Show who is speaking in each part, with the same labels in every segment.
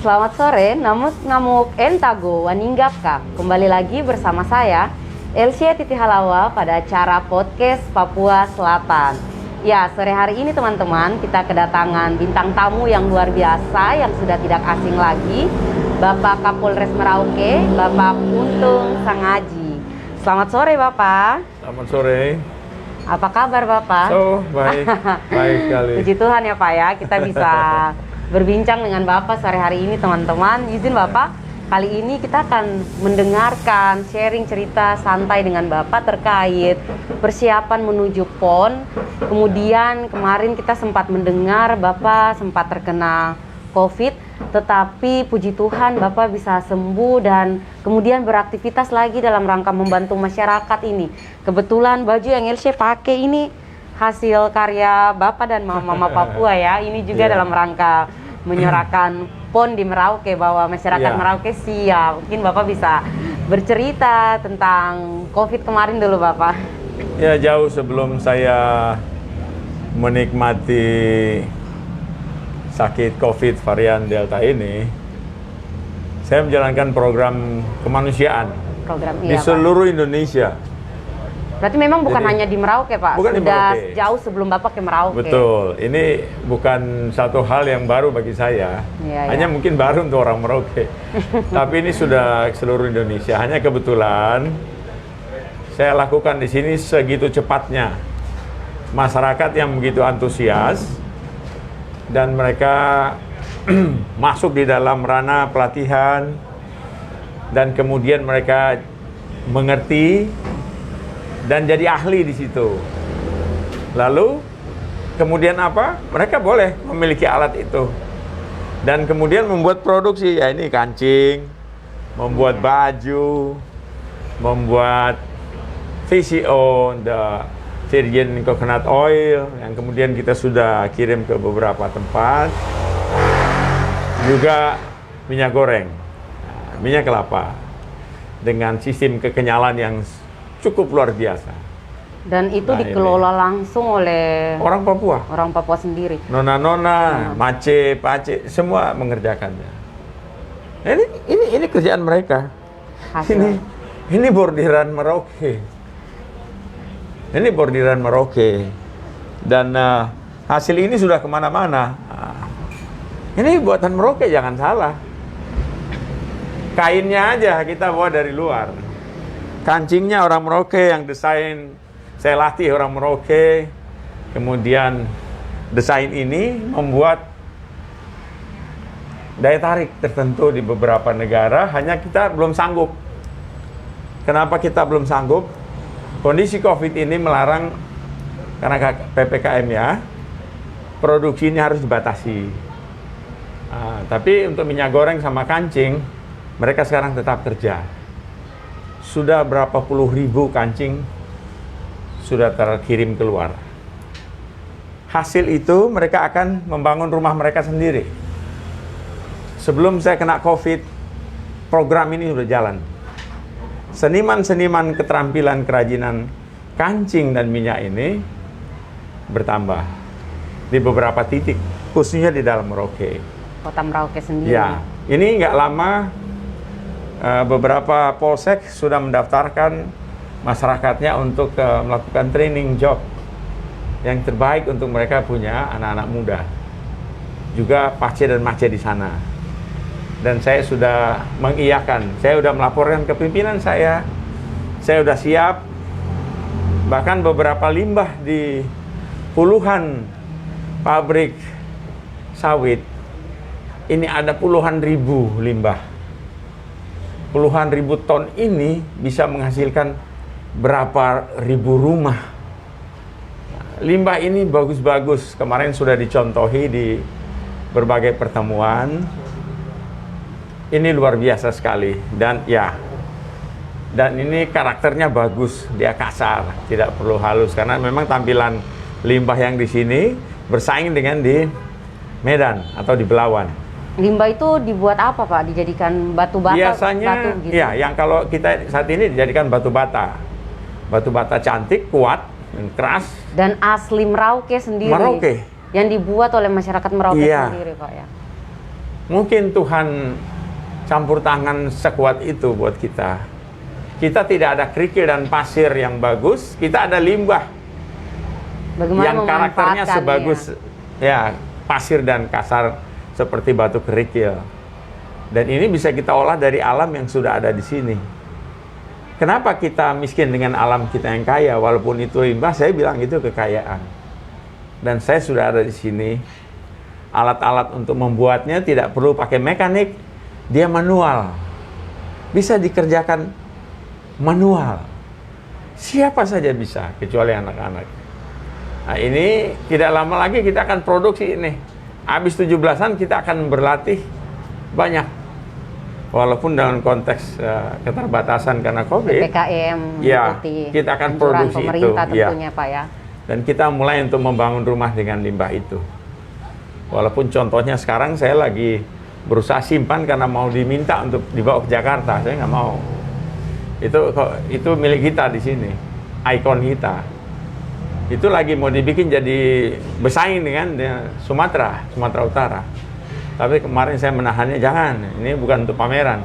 Speaker 1: Selamat sore, ngamuk entago waninggapka. Kembali lagi bersama saya, Elsie Titi Halawa pada acara podcast Papua Selatan. Ya, sore hari ini teman-teman, kita kedatangan bintang tamu yang luar biasa, yang sudah tidak asing lagi, Bapak Kapolres Merauke, Bapak Untung Sangaji. Selamat sore Bapak.
Speaker 2: Selamat sore.
Speaker 1: Apa kabar Bapak?
Speaker 2: Baik, baik sekali.
Speaker 1: Puji Tuhan ya Pak ya, kita bisa berbincang dengan Bapak sore hari ini teman-teman. Izin Bapak, kali ini kita akan mendengarkan sharing cerita santai dengan Bapak terkait persiapan menuju PON. Kemudian kemarin kita sempat mendengar Bapak sempat terkena COVID, tetapi puji Tuhan Bapak bisa sembuh dan kemudian beraktivitas lagi dalam rangka membantu masyarakat ini. Kebetulan baju yang Elsie pakai ini hasil karya Bapak dan Mama Papua ya. Ini juga dalam rangka menyerahkan PON di Merauke, bahwa masyarakat Merauke siap. Mungkin Bapak bisa bercerita tentang COVID kemarin dulu Bapak.
Speaker 2: Ya, jauh sebelum saya menikmati sakit COVID varian Delta ini, saya menjalankan program kemanusiaan di seluruh Indonesia.
Speaker 1: Berarti memang bukan hanya di Merauke Pak,
Speaker 2: bukan
Speaker 1: sudah
Speaker 2: di Merauke.
Speaker 1: jauh sebelum Bapak ke Merauke.
Speaker 2: Betul, ini bukan satu hal yang baru bagi saya, hanya mungkin baru untuk orang Merauke. Tapi ini sudah seluruh Indonesia, hanya kebetulan saya lakukan di sini segitu cepatnya. Masyarakat yang begitu antusias dan mereka masuk di dalam ranah pelatihan dan kemudian mereka mengerti dan jadi ahli di situ. Lalu kemudian apa? Mereka boleh memiliki alat itu dan kemudian membuat produksi. Ya, ini kancing, membuat baju, membuat VCO, the virgin coconut oil, yang kemudian kita sudah kirim ke beberapa tempat. Juga minyak goreng, minyak kelapa dengan sistem kekenyalan yang cukup luar biasa. Dan itu
Speaker 1: dikelola langsung oleh
Speaker 2: orang Papua.
Speaker 1: Orang Papua sendiri.
Speaker 2: Nona-nona, mace, pace, semua mengerjakannya. Ini kerjaan mereka. Ini bordiran Merauke. Ini bordiran Merauke. Dan hasil ini sudah kemana-mana. Ini buatan Merauke, jangan salah. Kainnya aja kita bawa dari luar. Kancingnya orang Merauke yang desain, saya latih orang Merauke. Kemudian desain ini membuat daya tarik tertentu di beberapa negara, hanya kita belum sanggup. Kenapa kita belum sanggup? Kondisi COVID ini melarang, karena PPKM ya, produksi ini harus dibatasi. Tapi untuk minyak goreng sama kancing, mereka sekarang tetap kerja. Sudah berapa puluh ribu kancing sudah terkirim keluar. Hasil itu mereka akan membangun rumah mereka sendiri. Sebelum saya kena COVID, program ini sudah jalan. Seniman-seniman keterampilan kerajinan kancing dan minyak ini bertambah di beberapa titik, khususnya di dalam Merauke.
Speaker 1: Kota Merauke sendiri.
Speaker 2: Ya, ini nggak lama. Beberapa polsek sudah mendaftarkan masyarakatnya untuk melakukan training job yang terbaik untuk mereka punya anak-anak muda. Juga pace dan mace di sana. Dan saya sudah mengiyakan, saya sudah melaporkan ke pimpinan saya sudah siap. Bahkan beberapa limbah di puluhan pabrik sawit, ini ada puluhan ribu limbah. Puluhan ribu ton ini bisa menghasilkan berapa ribu rumah. Limbah ini bagus-bagus. Kemarin sudah dicontohi di berbagai pertemuan. Ini luar biasa sekali. Dan ini karakternya bagus. Dia kasar, tidak perlu halus. Karena memang tampilan limbah yang di sini bersaing dengan di Medan atau di Belawan.
Speaker 1: Limbah itu dibuat apa Pak? Dijadikan batu bata?
Speaker 2: Biasanya,
Speaker 1: batu, gitu?
Speaker 2: Ya, yang kalau kita saat ini dijadikan batu bata. Batu bata cantik, kuat, dan keras.
Speaker 1: Dan asli Merauke sendiri?
Speaker 2: Merauke.
Speaker 1: Yang dibuat oleh masyarakat Merauke sendiri Pak ya?
Speaker 2: Mungkin Tuhan campur tangan sekuat itu buat kita. Kita tidak ada kerikil dan pasir yang bagus, kita ada limbah
Speaker 1: Bagaimana
Speaker 2: yang karakternya
Speaker 1: memanfaatkan,
Speaker 2: sebagus ya pasir dan kasar seperti batu kerikil. Dan ini bisa kita olah dari alam yang sudah ada di sini. Kenapa kita miskin dengan alam kita yang kaya? Walaupun itu limbah, saya bilang itu kekayaan. Dan saya sudah ada di sini. Alat-alat untuk membuatnya tidak perlu pakai mekanik, dia manual. Bisa dikerjakan manual. Siapa saja bisa, kecuali anak-anak. Nah, ini tidak lama lagi kita akan produksi ini. Habis 17-an kita akan berlatih banyak. Walaupun dalam konteks keterbatasan karena COVID,
Speaker 1: PPKM,
Speaker 2: ya,
Speaker 1: mengikuti
Speaker 2: kita akan
Speaker 1: anjuran
Speaker 2: produksi
Speaker 1: pemerintah
Speaker 2: itu, ya.
Speaker 1: tentunya Pak ya.
Speaker 2: Dan kita mulai untuk membangun rumah dengan limbah itu. Walaupun contohnya sekarang saya lagi berusaha simpan karena mau diminta untuk dibawa ke Jakarta, saya nggak mau. Itu milik kita di sini, ikon kita. Itu lagi mau dibikin jadi bersaing dengan Sumatera Utara. Tapi kemarin saya menahannya, jangan, ini bukan untuk pameran,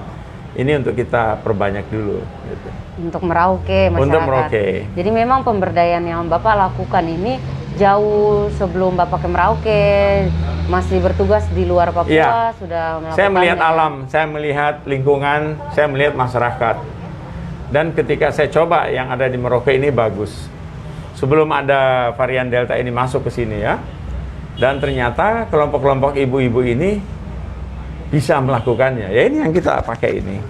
Speaker 2: ini untuk kita perbanyak dulu. Gitu.
Speaker 1: Untuk Merauke masyarakat.
Speaker 2: Untuk Merauke.
Speaker 1: Jadi memang pemberdayaan yang Bapak lakukan ini jauh sebelum Bapak ke Merauke, masih bertugas di luar Papua,
Speaker 2: ya,
Speaker 1: sudah melakukan.
Speaker 2: Saya melihat alam, saya melihat lingkungan, saya melihat masyarakat. Dan ketika saya coba yang ada di Merauke ini bagus. Sebelum ada varian Delta ini masuk ke sini ya. Dan ternyata kelompok-kelompok ibu-ibu ini bisa melakukannya. Ya ini yang kita pakai ini.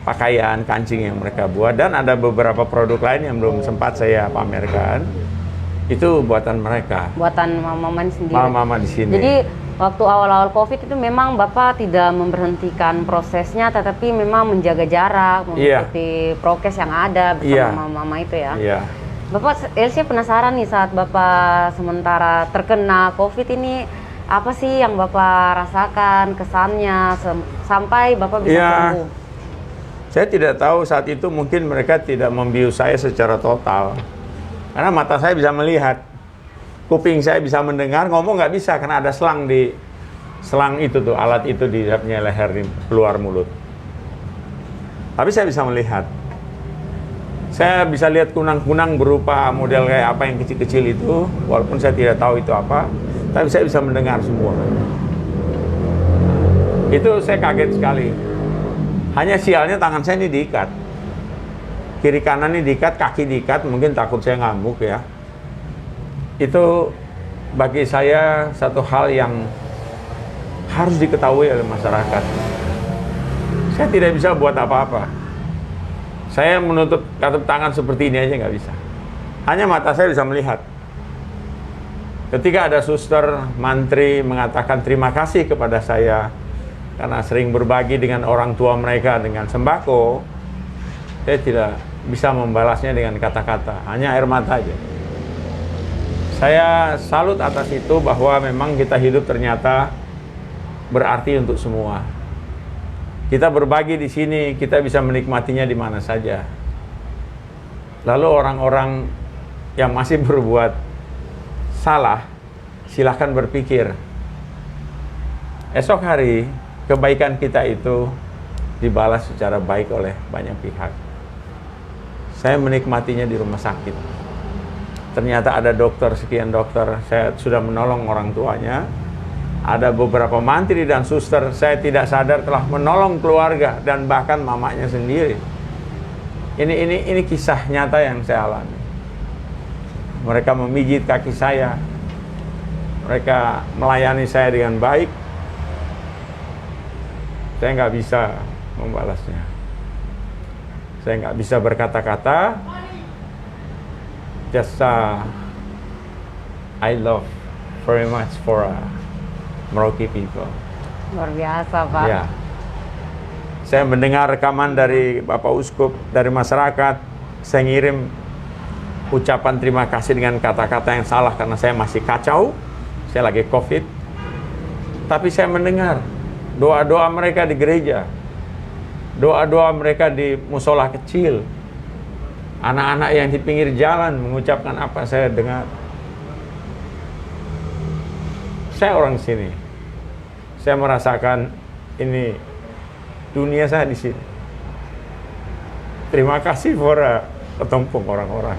Speaker 2: Pakaian, kancing yang mereka buat. Dan ada beberapa produk lain yang belum sempat saya pamerkan. Itu buatan mereka.
Speaker 1: Buatan mama sendiri.
Speaker 2: Mama di sini.
Speaker 1: Jadi waktu awal-awal COVID itu memang Bapak tidak memberhentikan prosesnya, tetapi memang menjaga jarak, mengikuti prokes yang ada bersama mama itu ya.
Speaker 2: Iya.
Speaker 1: Bapak, Elsie penasaran nih saat Bapak sementara terkena COVID ini, apa sih yang Bapak rasakan, kesannya, sampai Bapak bisa sembuh?
Speaker 2: Saya tidak tahu saat itu mungkin mereka tidak membius saya secara total. Karena mata saya bisa melihat, kuping saya bisa mendengar, ngomong nggak bisa karena ada selang itu tuh, alat itu di leher di keluar mulut. Tapi saya bisa melihat. Saya bisa lihat kunang-kunang berupa model kayak apa yang kecil-kecil itu, walaupun saya tidak tahu itu apa, tapi saya bisa mendengar semua. Itu saya kaget sekali. Hanya sialnya tangan saya ini diikat. Kiri kanan ini diikat, kaki diikat, mungkin takut saya ngamuk ya. Itu bagi saya satu hal yang harus diketahui oleh masyarakat. Saya tidak bisa buat apa-apa. Saya menutup katup tangan seperti ini aja nggak bisa. Hanya mata saya bisa melihat. Ketika ada suster, mantri mengatakan terima kasih kepada saya karena sering berbagi dengan orang tua mereka dengan sembako, saya tidak bisa membalasnya dengan kata-kata, hanya air mata aja. Saya salut atas itu bahwa memang kita hidup ternyata berarti untuk semua. Kita berbagi di sini, kita bisa menikmatinya di mana saja. Lalu orang-orang yang masih berbuat salah, silahkan berpikir. Esok hari, kebaikan kita itu dibalas secara baik oleh banyak pihak. Saya menikmatinya di rumah sakit. Ternyata ada dokter, sekian dokter, saya sudah menolong orang tuanya. Ada beberapa mantri dan suster, saya tidak sadar telah menolong keluarga dan bahkan mamanya sendiri. Ini kisah nyata yang saya alami. Mereka memijit kaki saya, mereka melayani saya dengan baik. Saya nggak bisa membalasnya. Saya nggak bisa berkata-kata. Just I love very much for Merauke people.
Speaker 1: Luar biasa, Pak.
Speaker 2: Ya. Saya mendengar rekaman dari Bapak Uskup, dari masyarakat. Saya ngirim ucapan terima kasih dengan kata-kata yang salah karena saya masih kacau. Saya lagi COVID. Tapi saya mendengar doa-doa mereka di gereja. Doa-doa mereka di musola kecil. Anak-anak yang di pinggir jalan mengucapkan apa saya dengar. Saya orang sini. Saya merasakan ini dunia saya di sini. Terima kasih for ketumpung orang-orang.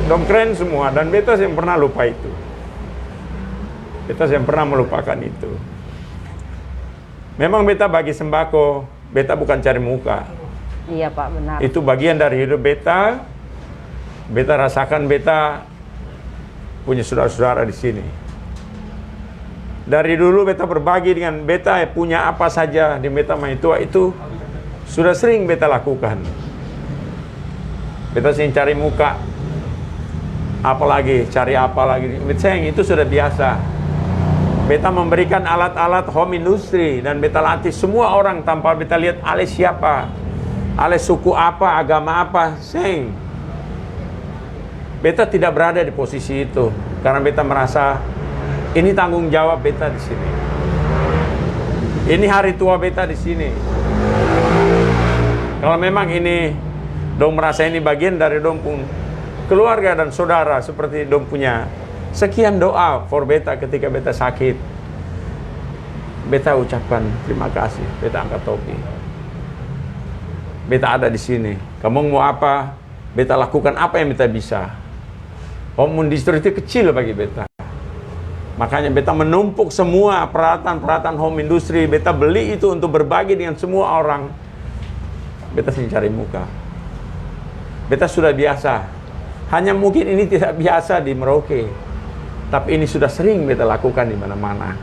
Speaker 2: Dong keren semua, dan beta yang pernah lupa itu. Beta yang pernah melupakan itu. Memang beta bagi sembako, beta bukan cari muka.
Speaker 1: Iya Pak, benar.
Speaker 2: Itu bagian dari hidup beta. Beta rasakan beta punya saudara-saudara di sini. Dari dulu beta berbagi dengan beta punya apa saja di beta Maitua itu sudah sering beta lakukan. Beta sering cari muka, apalagi cari apa lagi. Beta itu sudah biasa. Beta memberikan alat-alat home industry dan beta latih semua orang tanpa beta lihat ale siapa, ale suku apa, agama apa. Beta tidak berada di posisi itu karena beta merasa ini tanggung jawab beta di sini. Ini hari tua beta di sini. Kalau memang ini dong merasa ini bagian dari dong pun keluarga dan saudara, seperti dong punya sekian doa for beta ketika beta sakit. Beta ucapkan terima kasih, beta angkat topi. Beta ada di sini. Kamu mau apa? Beta lakukan apa yang beta bisa. Home industry itu kecil bagi beta. Makanya beta menumpuk semua peralatan-peralatan home industry. Beta beli itu untuk berbagi dengan semua orang. Beta sering cari muka. Beta sudah biasa. Hanya mungkin ini tidak biasa di Merauke, tapi ini sudah sering beta lakukan di mana-mana.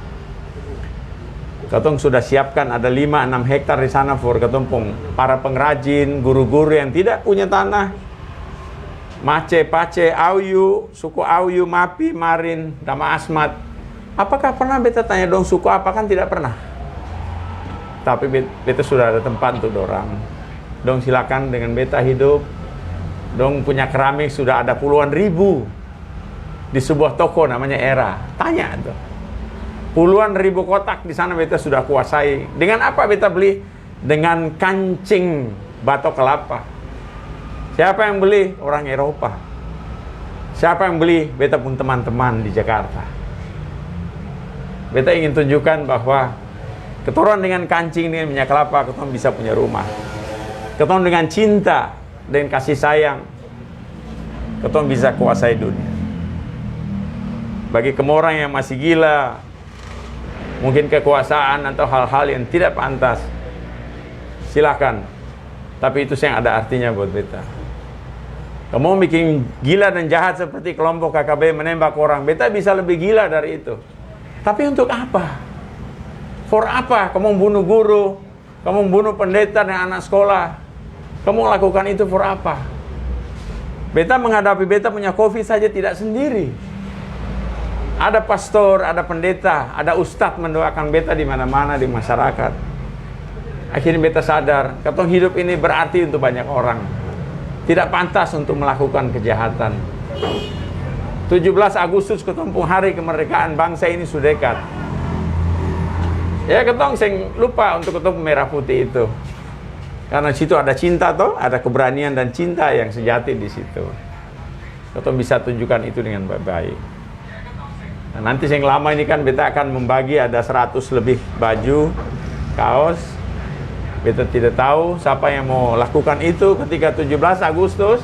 Speaker 2: Katong sudah siapkan ada 5-6 hektar di sana for katong para pengrajin, guru-guru yang tidak punya tanah. Mace, Pace, Auyu, suku Auyu, Mapi, Marin, Dama Asmat. Apakah pernah beta tanya dong suku apa? Kan tidak pernah. Tapi beta sudah ada tempat untuk dorang. Dong silakan dengan beta hidup. Dong punya keramik sudah ada puluhan ribu di sebuah toko namanya Era. Tanya tuh. Puluhan ribu kotak di sana beta sudah kuasai. Dengan apa beta beli? Dengan kancing batok kelapa. Siapa yang beli? Orang Eropa. Siapa yang beli? Beta pun teman-teman di Jakarta. Beta ingin tunjukkan bahwa ketoran dengan kancing, dengan minyak kelapa, ketoran bisa punya rumah. Ketoran dengan cinta dan kasih sayang, ketoran bisa kuasai dunia. Bagi kamu orang yang masih gila, mungkin kekuasaan atau hal-hal yang tidak pantas, silakan. Tapi itu yang ada artinya buat beta. Kamu bikin gila dan jahat seperti kelompok KKB menembak orang, beta bisa lebih gila dari itu. Tapi untuk apa? For apa? Kamu bunuh guru, kamu bunuh pendeta dan anak sekolah. Kamu lakukan itu for apa? Beta menghadapi beta punya COVID saja tidak sendiri. Ada pastor, ada pendeta, ada ustadz mendoakan beta di mana-mana di masyarakat. Akhirnya beta sadar, katong hidup ini berarti untuk banyak orang. Tidak pantas untuk melakukan kejahatan. 17 Agustus ketumpung hari kemerdekaan bangsa ini sudah dekat. Ya ketong sing lupa untuk ketemu merah putih itu. Karena situ ada cinta toh, ada keberanian dan cinta yang sejati di situ. Ketong bisa tunjukkan itu dengan baik-baik. Nah, nanti yang lama ini kan beta akan membagi ada 100 lebih baju, kaos. Beta tidak tahu siapa yang mau lakukan itu ketika 17 Agustus.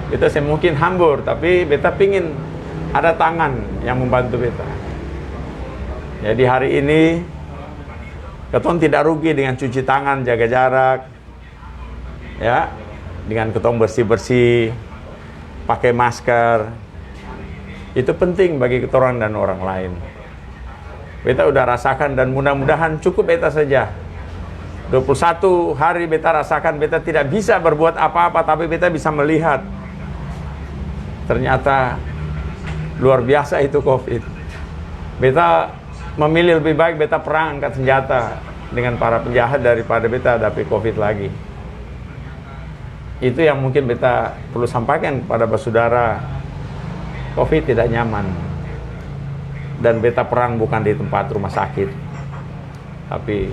Speaker 2: Beta mungkin hambur, tapi beta pingin ada tangan yang membantu beta. Jadi hari ini ketong tidak rugi dengan cuci tangan, jaga jarak, ya, dengan ketong bersih-bersih, pakai masker. Itu penting bagi ketorang dan orang lain. Beta udah rasakan dan mudah-mudahan cukup beta saja. 21 hari beta rasakan beta tidak bisa berbuat apa-apa, tapi beta bisa melihat. Ternyata luar biasa itu COVID. Beta memilih lebih baik beta perang angkat senjata dengan para penjahat daripada beta hadapi COVID lagi. Itu yang mungkin beta perlu sampaikan kepada saudara. COVID tidak nyaman. Dan beta perang bukan di tempat rumah sakit, tapi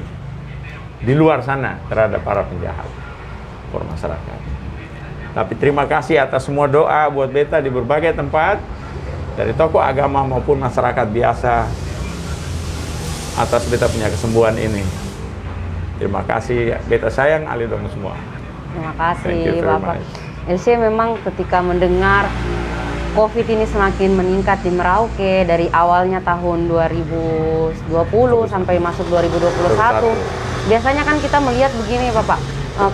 Speaker 2: di luar sana terhadap para penjahat for masyarakat. Tapi terima kasih atas semua doa buat beta di berbagai tempat, dari tokoh agama maupun masyarakat biasa. atas beta punya kesembuhan ini. Terima kasih, beta sayang Ali dong semua.
Speaker 1: Terima
Speaker 2: Thank you
Speaker 1: kasih
Speaker 2: very
Speaker 1: Bapak.
Speaker 2: much.
Speaker 1: Elsie memang ketika mendengar COVID ini semakin meningkat di Merauke dari awalnya tahun 2020 sampai masuk 2021. Biasanya kan kita melihat begini Bapak,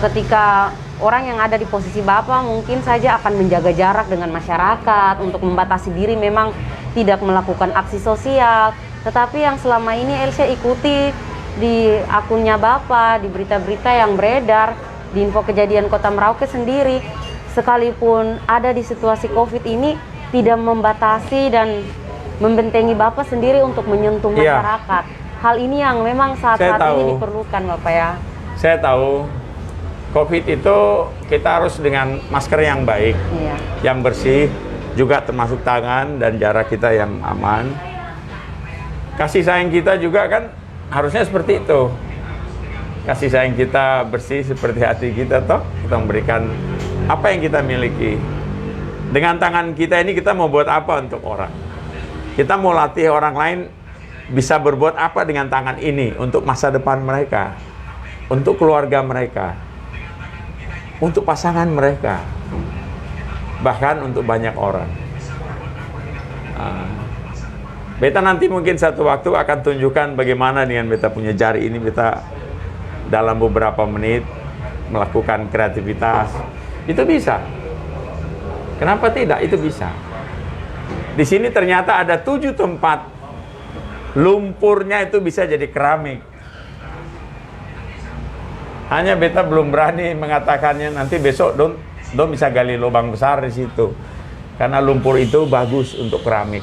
Speaker 1: ketika orang yang ada di posisi Bapak mungkin saja akan menjaga jarak dengan masyarakat untuk membatasi diri, memang tidak melakukan aksi sosial. Tetapi yang selama ini Elsie ikuti di akunnya Bapak, di berita-berita yang beredar, di info kejadian Kota Merauke sendiri, sekalipun ada di situasi COVID ini, tidak membatasi dan membentengi Bapak sendiri untuk menyentuh masyarakat. Hal ini yang memang saat-saat ini diperlukan Bapak ya. Saya
Speaker 2: tahu COVID itu kita harus dengan masker yang baik, yang bersih, juga termasuk tangan dan jarak kita yang aman. Kasih sayang kita juga kan harusnya seperti itu. Kasih sayang kita bersih seperti hati kita toh. Kita memberikan apa yang kita miliki. Dengan tangan kita ini kita mau buat apa untuk orang? Kita mau latih orang lain bisa berbuat apa dengan tangan ini untuk masa depan mereka, untuk keluarga mereka, untuk pasangan mereka, bahkan untuk banyak orang. Beta nanti mungkin satu waktu akan tunjukkan bagaimana dengan beta punya jari ini, beta dalam beberapa menit melakukan kreativitas. Itu bisa. Kenapa tidak? Itu bisa. Di sini ternyata ada 7 tempat lumpurnya itu bisa jadi keramik. Hanya beta belum berani mengatakannya, nanti besok dong bisa gali lubang besar di situ. Karena lumpur itu bagus untuk keramik.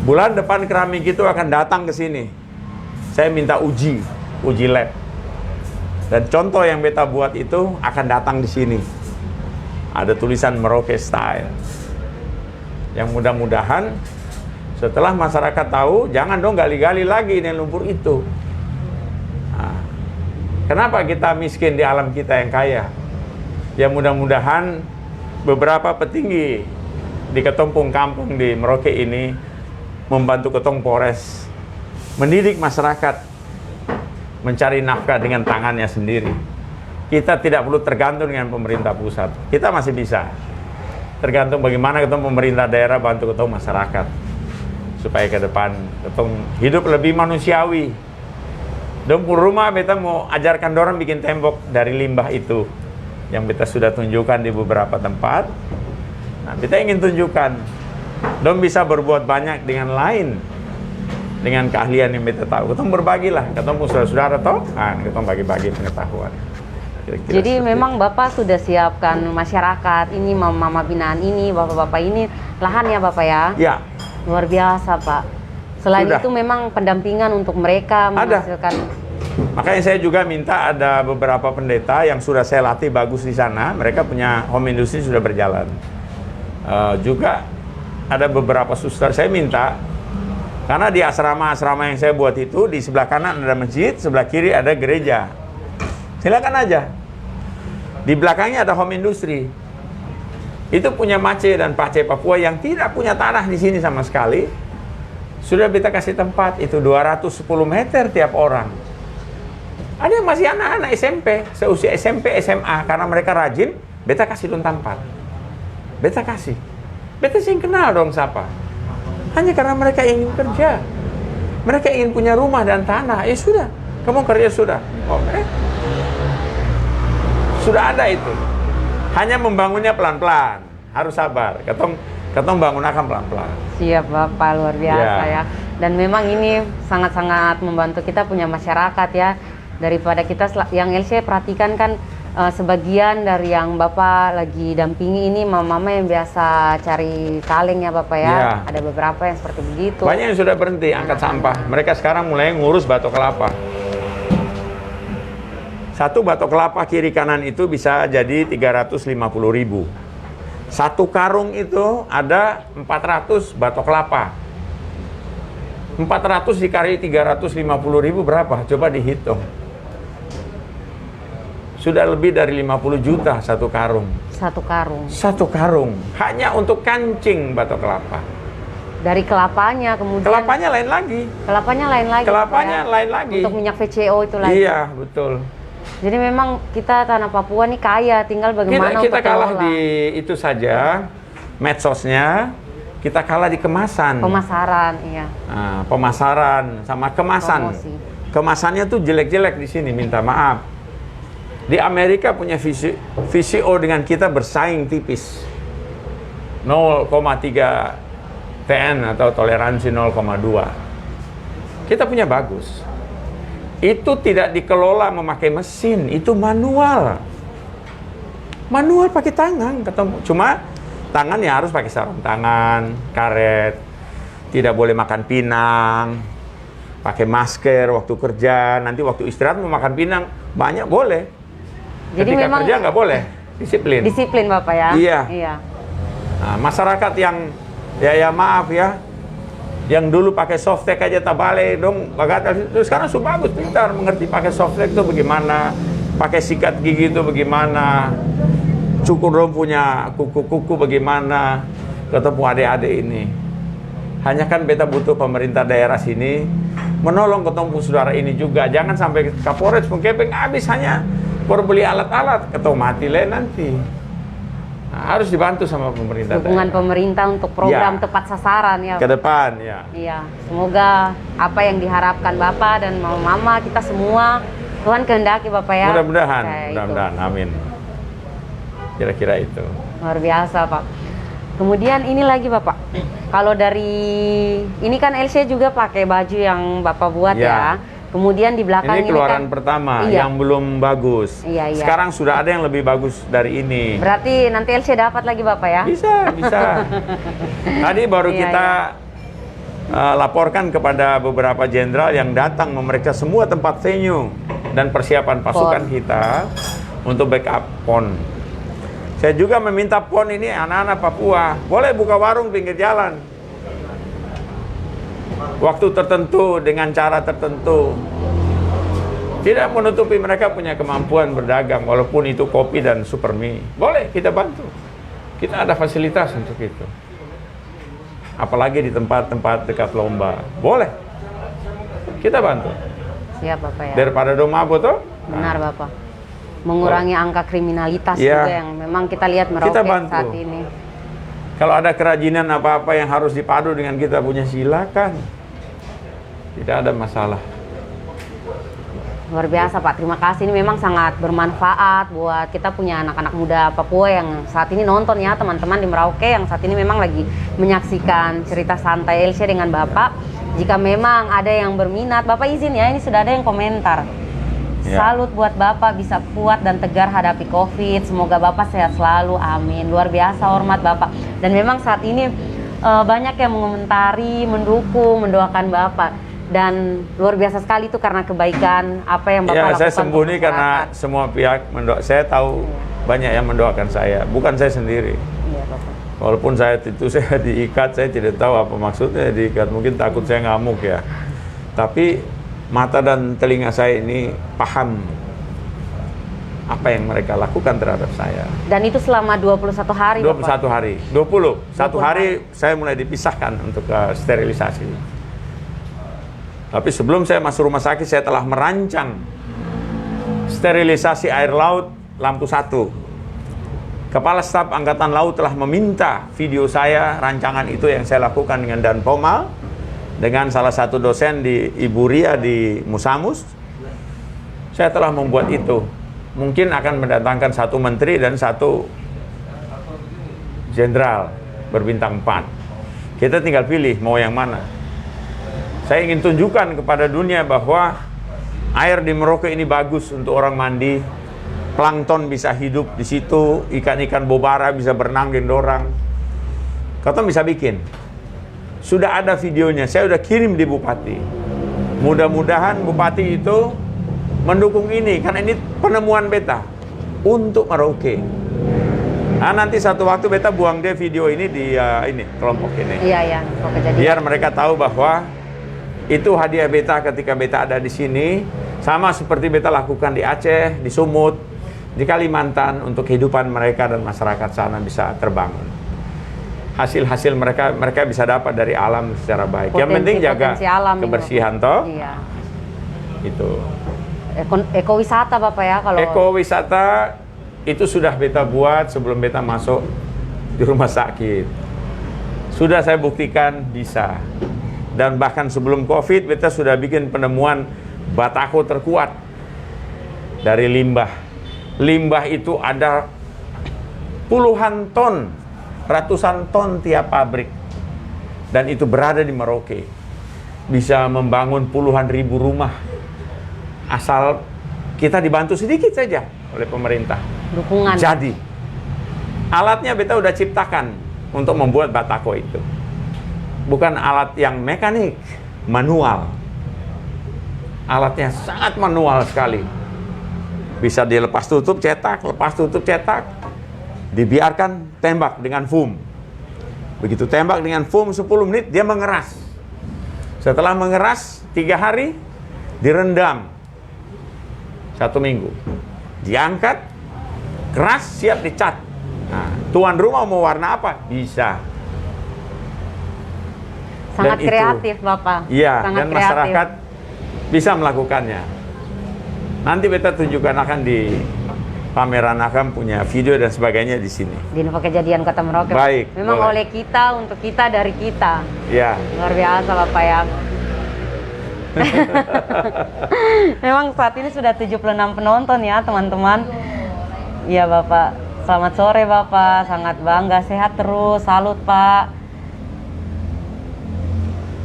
Speaker 2: Bulan depan keramik itu akan datang ke sini. Saya minta uji lab. Dan contoh yang beta buat itu akan datang di sini. Ada tulisan Merauke Style. Yang mudah-mudahan setelah masyarakat tahu, jangan dong gali-gali lagi dengan lumpur itu. Nah, kenapa kita miskin di alam kita yang kaya? Ya mudah-mudahan beberapa petinggi di Ketompong Kampung di Merauke ini membantu Ketong Polres mendidik masyarakat mencari nafkah dengan tangannya sendiri. Kita tidak perlu tergantung dengan pemerintah pusat. Kita masih bisa tergantung bagaimana Ketong pemerintah daerah bantu Ketong masyarakat supaya ke depan Ketong hidup lebih manusiawi. Dong rumah beta mau ajarkan dorang bikin tembok dari limbah itu yang beta sudah tunjukkan di beberapa tempat. Nah, beta ingin tunjukkan dong bisa berbuat banyak dengan lain, dengan keahlian yang beta tahu. Ketong berbagilah, ketemu saudara-saudara toh, ketong bagi-bagi pengetahuan. Kira-kira
Speaker 1: jadi memang itu. Bapak sudah siapkan masyarakat ini, mama binaan ini, bapak-bapak ini lahan ya Bapak ya? Ya. Luar biasa Pak. Selain sudah. Itu memang pendampingan untuk mereka menghasilkan.
Speaker 2: Makanya saya juga minta ada beberapa pendeta yang sudah saya latih bagus di sana. Mereka punya home industry sudah berjalan. Juga ada beberapa suster saya minta, karena di asrama-asrama yang saya buat itu di sebelah kanan ada masjid, sebelah kiri ada gereja. Silakan aja. Di belakangnya ada home industry. Itu punya Mace dan Pace Papua yang tidak punya tanah di sini sama sekali. Sudah beta kasih tempat itu 210 meter tiap orang. Ada yang masih anak-anak SMP, seusia SMP, SMA, karena mereka rajin, beta kasih dong tempat. Beta kasih. Beta sih kenal dong siapa. Hanya karena mereka ingin kerja. Mereka ingin punya rumah dan tanah. Ya sudah, kamu kerja sudah. Oke. Sudah ada itu. Hanya membangunnya pelan-pelan. Harus sabar. Ketong bangun akan pelan-pelan. Siap
Speaker 1: Bapak, luar biasa ya. Dan memang ini sangat-sangat membantu kita punya masyarakat ya. Daripada kita yang Elsie perhatikan kan sebagian dari yang Bapak lagi dampingi ini mama-mama yang biasa cari kaleng ya Bapak ya. Ada beberapa yang seperti begitu.
Speaker 2: Banyak yang sudah berhenti angkat sampah. Mereka sekarang mulai ngurus batok kelapa. Satu batok kelapa kiri kanan itu bisa jadi 350.000. Satu karung itu ada 400 batok kelapa. 400 dikali 350.000 berapa? Coba dihitung. Sudah lebih dari 50 juta satu karung.
Speaker 1: Satu karung.
Speaker 2: Satu karung. Hanya untuk kancing batok kelapa.
Speaker 1: Dari kelapanya, kemudian
Speaker 2: Kelapanya lain lagi.
Speaker 1: kelapanya lain lagi.
Speaker 2: Kelapanya
Speaker 1: Pak, ya.
Speaker 2: lain lagi.
Speaker 1: Untuk minyak VCO itu lagi.
Speaker 2: Iya, betul.
Speaker 1: Jadi memang kita tanah Papua nih kaya, tinggal bagaimana
Speaker 2: Kita
Speaker 1: untuk
Speaker 2: kalah
Speaker 1: kelola.
Speaker 2: di itu saja, medsosnya, kita kalah di kemasan.
Speaker 1: Pemasaran, iya.
Speaker 2: Nah, pemasaran sama kemasan.
Speaker 1: Promosi.
Speaker 2: Kemasannya tuh jelek-jelek di sini, minta maaf. Di Amerika punya VCO dengan kita bersaing tipis. 0,3 TN atau toleransi 0,2. Kita punya bagus. Itu tidak dikelola memakai mesin, itu manual. Manual pakai tangan, ketemu. Cuma tangan ya harus pakai sarung tangan, karet. Tidak boleh makan pinang. Pakai masker waktu kerja, nanti waktu istirahat mau makan pinang, banyak boleh.
Speaker 1: Jadi
Speaker 2: ketika
Speaker 1: memang
Speaker 2: kerja nggak boleh, disiplin.
Speaker 1: Disiplin Bapak ya?
Speaker 2: Iya.
Speaker 1: Iya.
Speaker 2: Nah, masyarakat yang ya maaf ya, yang dulu pakai softtek aja tabale dong, bagatal itu sekarang sudah bagus, pintar mengerti pakai softtek itu bagaimana, pakai sikat gigi itu bagaimana, cukur rumpunya kuku-kuku bagaimana, ketemu adik-adik ini. Hanya kan beta butuh pemerintah daerah sini menolong ketemu saudara ini juga, jangan sampai Kapolres Pengkepeng habis hanya beli alat-alat, ketemu mati le nanti. Nah, harus dibantu sama pemerintah.
Speaker 1: Dukungan
Speaker 2: daerah.
Speaker 1: pemerintah untuk program
Speaker 2: Ya.
Speaker 1: tepat sasaran ya.
Speaker 2: Ke depan ya.
Speaker 1: Iya, semoga apa yang diharapkan Bapak dan mama-mama kita semua Tuhan kehendaki Bapak ya.
Speaker 2: Mudah-mudahan,
Speaker 1: Kayak itu.
Speaker 2: mudah-mudahan, amin. Kira-kira itu.
Speaker 1: Luar biasa Pak. Kemudian ini lagi Bapak, kalau dari ini kan Elsie juga pakai baju yang Bapak buat
Speaker 2: Ya.
Speaker 1: ya. Kemudian di belakang
Speaker 2: Ini keluaran
Speaker 1: kan,
Speaker 2: pertama
Speaker 1: iya.
Speaker 2: yang belum bagus.
Speaker 1: Iya, iya.
Speaker 2: Sekarang sudah ada yang lebih bagus dari ini.
Speaker 1: Berarti nanti Elsie dapat lagi Bapak ya?
Speaker 2: Bisa, bisa. Tadi baru
Speaker 1: Iya,
Speaker 2: kita laporkan kepada beberapa jenderal yang datang memeriksa semua tempat venue dan persiapan pasukan
Speaker 1: PON.
Speaker 2: kita untuk backup PON. Saya juga meminta PON ini anak-anak Papua boleh buka warung pinggir jalan. Waktu tertentu dengan cara tertentu. Tidak menutupi mereka punya kemampuan berdagang walaupun itu kopi dan super mie. Boleh kita bantu. Kita ada fasilitas untuk itu. Apalagi di tempat-tempat dekat lomba. Boleh. Kita bantu.
Speaker 1: Siap Bapak ya.
Speaker 2: Daripada domabo toh.
Speaker 1: Benar Bapak. Mengurangi angka kriminalitas
Speaker 2: Iya.
Speaker 1: juga yang memang kita lihat meroket
Speaker 2: Kita bantu.
Speaker 1: saat ini.
Speaker 2: Kalau ada kerajinan apa-apa yang harus dipadu dengan kita punya, silakan. Tidak ada masalah.
Speaker 1: Luar biasa Pak, terima kasih. Ini memang sangat bermanfaat buat kita punya anak-anak muda Papua yang saat ini nonton ya, teman-teman di Merauke yang saat ini memang lagi menyaksikan cerita santai Elsie dengan Bapak. Jika memang ada yang berminat, Bapak izin ya, ini sudah ada yang komentar.
Speaker 2: Ya.
Speaker 1: Salut buat Bapak bisa kuat dan tegar hadapi COVID. Semoga Bapak sehat selalu, amin. Luar biasa, hormat Bapak. Dan memang saat ini banyak yang mengomentari, mendukung, mendoakan Bapak. Dan luar biasa sekali itu karena kebaikan apa yang Bapak
Speaker 2: Ya,
Speaker 1: lakukan.
Speaker 2: saya sembunyi
Speaker 1: untuk
Speaker 2: karena
Speaker 1: masyarakat.
Speaker 2: semua pihak mendoakan. Saya tahu banyak yang mendoakan saya, bukan saya sendiri.
Speaker 1: Iya, Bapak.
Speaker 2: Walaupun saya itu saya diikat, saya tidak tahu apa maksudnya diikat. Mungkin takut saya ngamuk ya. Tapi mata dan telinga saya ini paham apa yang mereka lakukan terhadap saya.
Speaker 1: Dan itu selama 21 hari,
Speaker 2: 21
Speaker 1: Bapak.
Speaker 2: hari, 20.
Speaker 1: 20
Speaker 2: Satu hari saya mulai dipisahkan untuk sterilisasi. Tapi sebelum saya masuk rumah sakit, saya telah merancang sterilisasi air laut Lampu 1. Kepala Staf Angkatan Laut telah meminta video saya, rancangan itu yang saya lakukan dengan Dan Pomal, dengan salah satu dosen di Ibu Ria di Musamus. Saya telah membuat itu. Mungkin akan mendatangkan satu menteri dan satu jenderal berbintang 4. Kita tinggal pilih mau yang mana. Saya ingin tunjukkan kepada dunia bahwa air di Merauke ini bagus untuk orang mandi. Plankton bisa hidup di situ, ikan-ikan bobara bisa berenang di dorang. Kau bisa bikin. Sudah ada videonya, saya sudah kirim di Bupati. Mudah-mudahan Bupati itu mendukung ini, karena ini penemuan beta untuk Merauke. Nah, nanti satu waktu beta buang deh video ini di ini kelompok ini.
Speaker 1: Iya, iya. Kok kejadian.
Speaker 2: Biar mereka tahu bahwa itu hadiah beta ketika beta ada di sini, sama seperti beta lakukan di Aceh, di Sumut, di Kalimantan untuk kehidupan mereka dan masyarakat sana bisa terbangun. hasil-hasil mereka bisa dapat dari alam secara baik. Yang penting jaga kebersihan toh.
Speaker 1: Iya.
Speaker 2: Itu.
Speaker 1: Ekowisata Bapak ya kalau.
Speaker 2: Ekowisata itu sudah beta buat sebelum beta masuk di rumah sakit. Sudah saya buktikan bisa. Dan bahkan sebelum COVID beta sudah bikin penemuan batako terkuat dari limbah. Limbah itu ada puluhan ton, ratusan ton tiap pabrik. Dan itu berada di Merauke. Bisa membangun puluhan ribu rumah. Asal kita dibantu sedikit saja oleh pemerintah.
Speaker 1: Dukungan.
Speaker 2: Jadi, alatnya beta udah ciptakan untuk membuat batako itu. Bukan alat yang mekanik, manual. Alatnya sangat manual sekali. Bisa dilepas tutup cetak, lepas tutup cetak. Dibiarkan tembak dengan foam. Begitu tembak dengan foam 10 menit, dia mengeras. Setelah mengeras 3 hari, direndam 1 minggu. Diangkat, keras, siap dicat. Nah, tuan rumah mau warna apa? Bisa.
Speaker 1: Sangat kreatif Bapak.
Speaker 2: Iya,
Speaker 1: sangat
Speaker 2: dan
Speaker 1: kreatif.
Speaker 2: Masyarakat bisa melakukannya. Nanti beta tunjukkan akan di pameran, akan punya video dan sebagainya di sini.
Speaker 1: Di Info Kejadian Kota Merauke.
Speaker 2: Baik.
Speaker 1: Memang
Speaker 2: boleh.
Speaker 1: oleh kita, untuk kita, dari kita.
Speaker 2: Ya.
Speaker 1: Luar biasa Bapak ya. Memang saat ini sudah 76 penonton ya teman-teman. Iya Bapak, selamat sore Bapak, sangat bangga, sehat terus, salut Pak.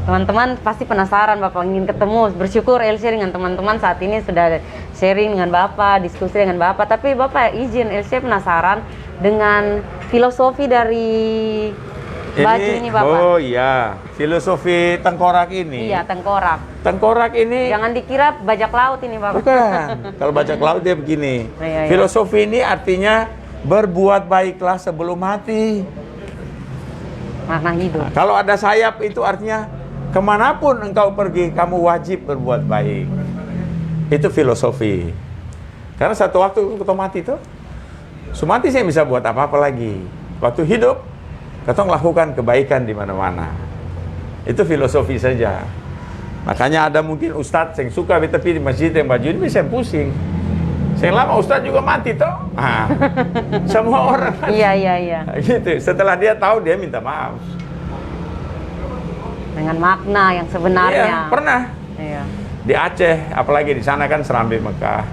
Speaker 1: Teman-teman pasti penasaran Bapak, ingin ketemu, bersyukur Elsie dengan teman-teman saat ini sudah sharing dengan Bapak, diskusi dengan Bapak. Tapi Bapak izin, Elsie penasaran dengan filosofi dari baju ini Bapak.
Speaker 2: Oh iya, filosofi tengkorak ini.
Speaker 1: Iya, tengkorak.
Speaker 2: Tengkorak ini
Speaker 1: Jangan dikira bajak laut ini Bapak.
Speaker 2: bukan. Kalau bajak laut dia begini.
Speaker 1: Iya, iya.
Speaker 2: Filosofi ini artinya berbuat baiklah sebelum mati.
Speaker 1: Makna hidup.
Speaker 2: Nah, kalau ada sayap itu artinya kemanapun engkau pergi, kamu wajib berbuat baik. Itu filosofi. Karena satu waktu kita mati tuh, semati saya bisa buat apa-apa lagi. Waktu hidup, kita lakukan kebaikan di mana-mana. Itu filosofi saja. Makanya ada mungkin ustadz yang suka di tepi di masjid yang baju ini bisa pusing. Yang lama ustadz juga mati toh. Nah, semua orang.
Speaker 1: Iya.
Speaker 2: Gitu. Setelah dia tahu, dia minta maaf.
Speaker 1: Dengan makna yang sebenarnya.
Speaker 2: Iya, pernah.
Speaker 1: Iya.
Speaker 2: Di Aceh, apalagi di sana kan Serambi Mekah.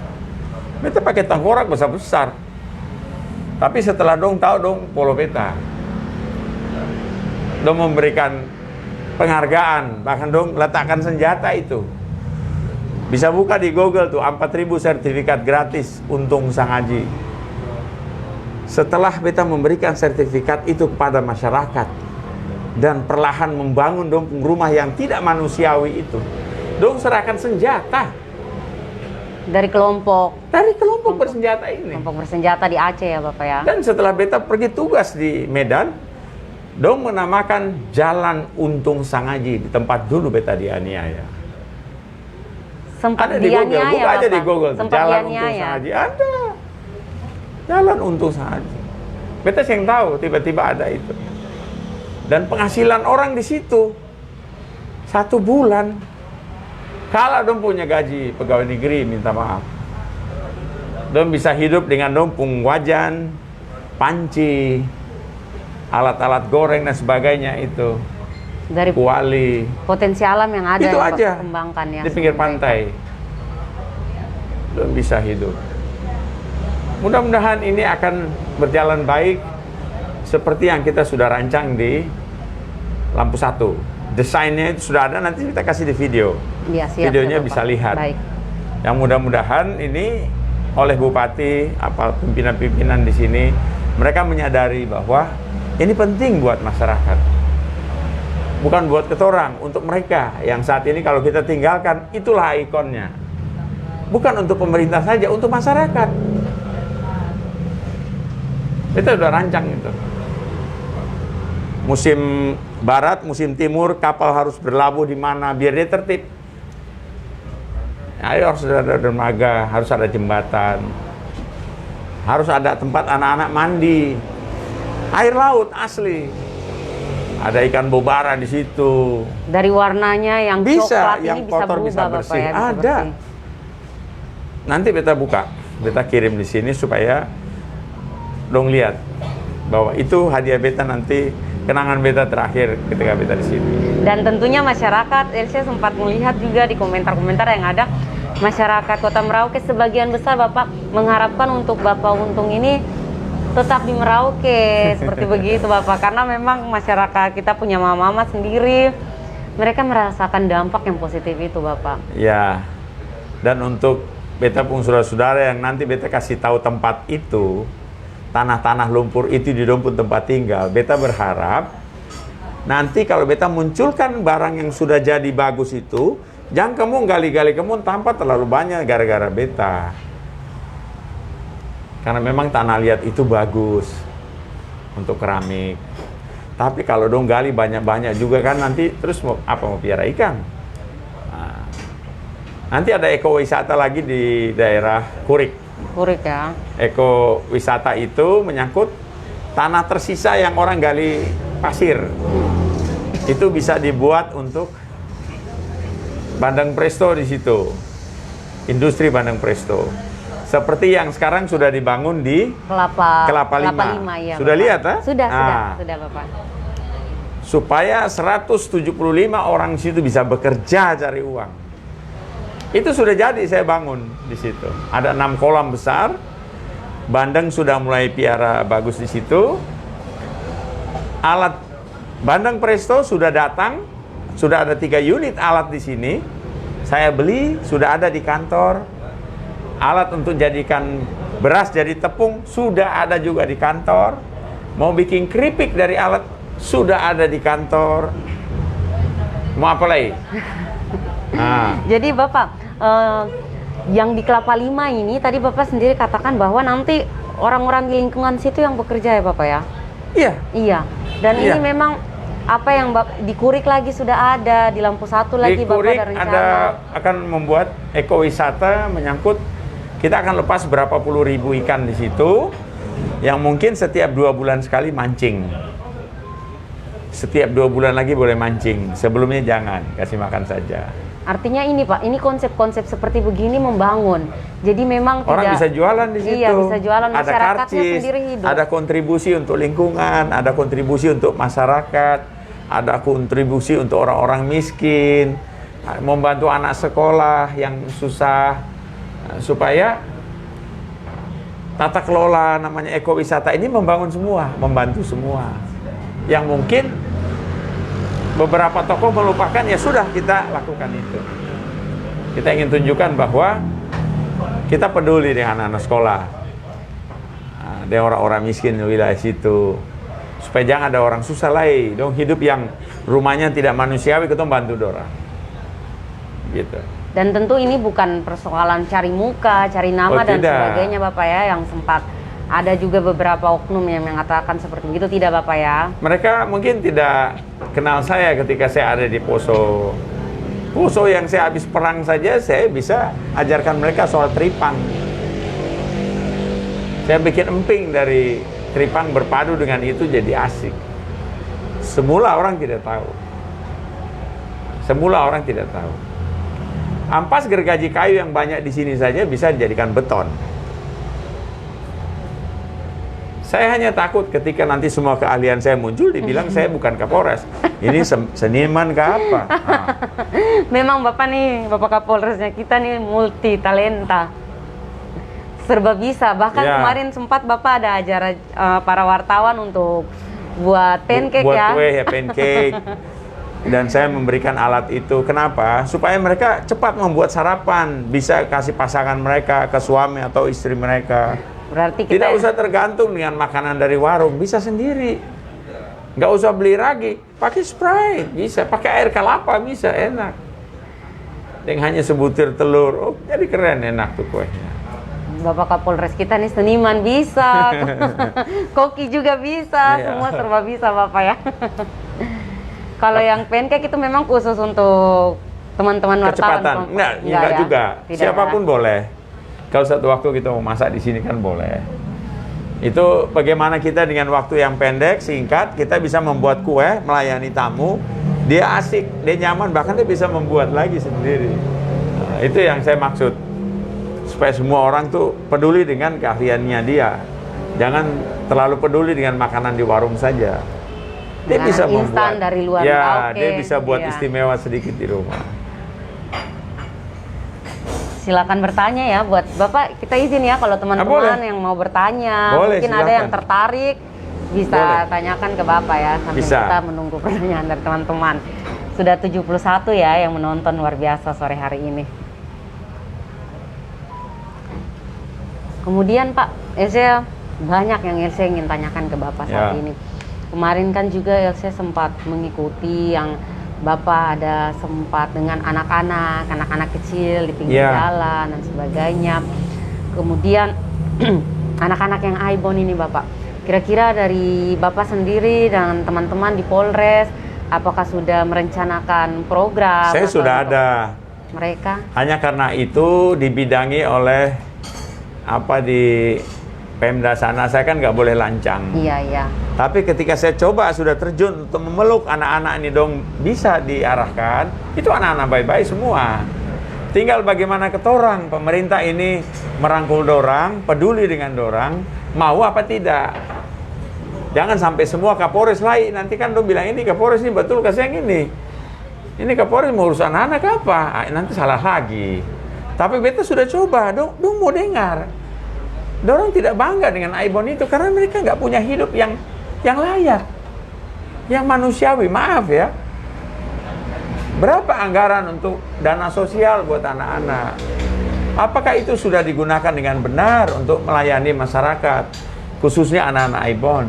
Speaker 2: Beta pakai tengkorak besar-besar. Tapi setelah dong tahu dong polo beta. Dong memberikan penghargaan, bahkan dong letakkan senjata itu. Bisa buka di Google tuh, 4.000 sertifikat gratis untung sang haji. Setelah beta memberikan sertifikat itu kepada masyarakat dan perlahan membangun dong rumah yang tidak manusiawi itu, dong serahkan senjata
Speaker 1: Dari kelompok
Speaker 2: bersenjata ini.
Speaker 1: kelompok bersenjata di Aceh ya Bapak ya.
Speaker 2: Dan setelah beta pergi tugas di Medan, dong menamakan Jalan Untung Sangaji di tempat dulu beta dianiaya.
Speaker 1: Sempat
Speaker 2: Ada di Google,
Speaker 1: dianiaya
Speaker 2: buka aja
Speaker 1: Bapak.
Speaker 2: di Google.
Speaker 1: Sempat
Speaker 2: Jalan Untung
Speaker 1: dianiaya.
Speaker 2: Sangaji ada. Jalan Untung Sangaji. Beta yang tahu tiba-tiba ada itu. Dan penghasilan orang di situ 1 bulan. Kalau dong punya gaji pegawai negeri, minta maaf. Dong bisa hidup dengan dong pung wajan, panci, alat-alat goreng dan sebagainya itu.
Speaker 1: Dari
Speaker 2: Kuali.
Speaker 1: potensi alam yang ada
Speaker 2: Itu
Speaker 1: yang
Speaker 2: aja.
Speaker 1: kembangkan ya.
Speaker 2: Di pinggir pantai. Dong bisa hidup. Mudah-mudahan ini akan berjalan baik seperti yang kita sudah rancang di Lampu 1. Desainnya itu sudah ada, nanti kita kasih di video.
Speaker 1: Iya, siap,
Speaker 2: Videonya
Speaker 1: ya,
Speaker 2: bisa
Speaker 1: Bapak.
Speaker 2: lihat.
Speaker 1: Baik.
Speaker 2: Yang mudah-mudahan ini oleh Bupati, apa pimpinan-pimpinan di sini, mereka menyadari bahwa ini penting buat masyarakat. Bukan buat ketorang, untuk mereka yang saat ini kalau kita tinggalkan, itulah ikonnya. Bukan untuk pemerintah saja, untuk masyarakat. Kita udah rancang itu. Musim barat, musim timur, kapal harus berlabuh di mana biar dia tertib. Ayo harus ada dermaga, harus ada jembatan, harus ada tempat anak-anak mandi, air laut asli. Ada ikan bobara di situ.
Speaker 1: Dari warnanya yang
Speaker 2: Bisa,
Speaker 1: coklat
Speaker 2: yang
Speaker 1: ini bisa
Speaker 2: kotor
Speaker 1: berubah
Speaker 2: bisa
Speaker 1: Bapak
Speaker 2: bersih.
Speaker 1: ya, bisa
Speaker 2: Ada.
Speaker 1: bersih.
Speaker 2: Nanti beta buka, beta kirim di sini supaya dong lihat bahwa itu hadiah beta nanti, kenangan beta terakhir ketika beta di sini.
Speaker 1: Dan tentunya masyarakat, Elsa sempat melihat juga di komentar-komentar yang ada, masyarakat Kota Merauke sebagian besar Bapak mengharapkan untuk Bapak Untung ini tetap di Merauke, seperti begitu Bapak. Karena memang masyarakat kita punya mama-mama sendiri, mereka merasakan dampak yang positif itu Bapak.
Speaker 2: Ya, dan untuk beta pun saudara-saudara yang nanti beta kasih tahu tempat itu, tanah-tanah lumpur itu di dompet tempat tinggal, beta berharap nanti kalau beta munculkan barang yang sudah jadi bagus itu, jangan kamu gali-gali kamu tanpa terlalu banyak gara-gara beta. Karena memang tanah liat itu bagus untuk keramik. Tapi kalau dong gali banyak-banyak juga kan nanti terus mau piara ikan. Nah, nanti ada ekowisata lagi di daerah Kurik.
Speaker 1: Kurik ya.
Speaker 2: Ekowisata itu menyangkut tanah tersisa yang orang gali pasir. Itu bisa dibuat untuk bandeng presto di situ. Industri bandeng presto. Seperti yang sekarang sudah dibangun di Kelapa Lima.
Speaker 1: Ya,
Speaker 2: Sudah
Speaker 1: Bapak.
Speaker 2: lihat, ha?
Speaker 1: Sudah Bapak.
Speaker 2: Supaya 175 orang di situ bisa bekerja cari uang. Itu sudah jadi, saya bangun di situ. Ada 6 kolam besar. Bandeng sudah mulai piara bagus di situ. Alat bandeng presto sudah datang. Sudah ada 3 unit alat di sini. Saya beli, sudah ada di kantor. Alat untuk jadikan beras jadi tepung sudah ada juga di kantor. Mau bikin keripik dari alat sudah ada di kantor. Mau apa lagi? Nah.
Speaker 1: Jadi Bapak, yang di Kelapa Lima ini tadi Bapak sendiri katakan bahwa nanti orang-orang di lingkungan situ yang bekerja ya Bapak ya?
Speaker 2: Iya.
Speaker 1: Iya. Dan
Speaker 2: Iya.
Speaker 1: ini memang apa yang di Kurik lagi sudah ada, di Lampu Satu lagi
Speaker 2: Di
Speaker 1: Bapak
Speaker 2: Kurik
Speaker 1: ada rencana.
Speaker 2: ada akan membuat ekowisata menyangkut. Kita akan lepas berapa puluh ribu ikan di situ, yang mungkin setiap 2 bulan sekali mancing. Setiap 2 bulan lagi boleh mancing. Sebelumnya jangan, kasih makan saja.
Speaker 1: Artinya ini Pak, ini konsep-konsep seperti begini membangun. Jadi memang
Speaker 2: Orang bisa jualan di situ.
Speaker 1: Iya, bisa jualan,
Speaker 2: ada
Speaker 1: masyarakatnya
Speaker 2: karcis,
Speaker 1: sendiri hidup.
Speaker 2: ada kontribusi untuk lingkungan, ada kontribusi untuk masyarakat, ada kontribusi untuk orang-orang miskin, membantu anak sekolah yang susah. Supaya tata kelola namanya ekowisata ini membangun semua, membantu semua. Yang mungkin beberapa tokoh melupakan, ya sudah kita lakukan itu. Kita ingin tunjukkan bahwa kita peduli dengan anak sekolah, dengan orang-orang miskin di wilayah situ. Supaya jangan ada orang susah lagi, dong hidup yang rumahnya tidak manusiawi, kita bantu dorang. Gitu.
Speaker 1: Dan tentu ini bukan persoalan cari muka, cari nama dan sebagainya Bapak ya, yang sempat ada juga beberapa oknum yang mengatakan seperti itu, tidak Bapak ya?
Speaker 2: Mereka mungkin tidak kenal saya ketika saya ada di Poso. Poso yang saya habis perang saja, saya bisa ajarkan mereka soal tripang. Saya bikin emping dari tripang berpadu dengan itu jadi asik. Semula orang tidak tahu. Semula orang tidak tahu. Ampas gergaji kayu yang banyak di sini saja bisa dijadikan beton. Saya hanya takut ketika nanti semua keahlian saya muncul, dibilang saya bukan Kapolres. Ini seniman ke apa? Nah.
Speaker 1: Memang Bapak nih, Bapak Kapolresnya kita nih multi talenta. Serba bisa. Bahkan kemarin sempat Bapak ada acara para wartawan untuk buat pancake
Speaker 2: buat kue ya, pancake. Dan saya memberikan alat itu. Kenapa? Supaya mereka cepat membuat sarapan, bisa kasih pasangan mereka, ke suami atau istri mereka.
Speaker 1: Berarti kita
Speaker 2: tidak usah tergantung dengan makanan dari warung, bisa sendiri. Nggak usah beli ragi, pakai Sprite, bisa. Pakai air kelapa, bisa, enak. Dengan hanya sebutir telur, oh jadi keren, enak tuh kuenya.
Speaker 1: Bapak Kapolres kita nih seniman bisa, koki juga bisa, semua serba bisa Bapak ya. Kalau yang pancake itu memang khusus untuk teman-teman wartawan.
Speaker 2: Enggak juga. Siapapun boleh. Kalau satu waktu kita mau masak di sini kan boleh. Itu bagaimana kita dengan waktu yang pendek, singkat, kita bisa membuat kue, melayani tamu. Dia asik, dia nyaman, bahkan dia bisa membuat lagi sendiri. Nah, itu yang saya maksud. Supaya semua orang tuh peduli dengan keahliannya dia. Jangan terlalu peduli dengan makanan di warung saja. Dia
Speaker 1: Makanan
Speaker 2: bisa
Speaker 1: instan
Speaker 2: membuat.
Speaker 1: dari luar.
Speaker 2: Ya,
Speaker 1: Oke.
Speaker 2: dia bisa buat
Speaker 1: Iya.
Speaker 2: istimewa sedikit di rumah.
Speaker 1: Silakan bertanya ya buat Bapak, kita izin ya kalau teman-teman
Speaker 2: boleh.
Speaker 1: yang mau bertanya,
Speaker 2: Boleh,
Speaker 1: mungkin ada yang
Speaker 2: silakan.
Speaker 1: tertarik bisa
Speaker 2: Boleh.
Speaker 1: tanyakan ke Bapak ya, sambil
Speaker 2: Bisa.
Speaker 1: kita menunggu pertanyaan dari teman-teman. Sudah 71 ya yang menonton, luar biasa sore hari ini. Kemudian Pak, Elsa banyak yang Elsa ingin tanyakan ke Bapak saat
Speaker 2: Ya.
Speaker 1: ini. Kemarin kan juga Elsa sempat mengikuti yang Bapak ada sempat dengan anak-anak kecil di pinggir
Speaker 2: Ya.
Speaker 1: jalan dan sebagainya. Kemudian anak-anak yang Aibon ini Bapak, kira-kira dari Bapak sendiri dan teman-teman di Polres, apakah sudah merencanakan program?
Speaker 2: Saya
Speaker 1: atau
Speaker 2: sudah
Speaker 1: untuk
Speaker 2: ada.
Speaker 1: mereka?
Speaker 2: Hanya karena itu dibidangi oleh di Pemda sana, saya kan nggak boleh lancang.
Speaker 1: Iya, iya.
Speaker 2: Tapi ketika saya coba sudah terjun untuk memeluk anak-anak ini dong, bisa diarahkan, itu anak-anak baik-baik semua. Tinggal bagaimana ketorang, pemerintah ini merangkul dorang, peduli dengan dorang, mau apa tidak. Jangan sampai semua Kapolres lain, nanti kan dong bilang ini Kapolres ini betul kasih yang ini. Ini Kapolres mau urus anak-anak apa? Nanti salah lagi. Tapi beta sudah coba, dong mau dengar. Dorang tidak bangga dengan Aibon itu karena mereka nggak punya hidup yang layak, yang manusiawi. Maaf ya, berapa anggaran untuk dana sosial buat anak-anak? Apakah itu sudah digunakan dengan benar untuk melayani masyarakat, khususnya anak-anak Aibon?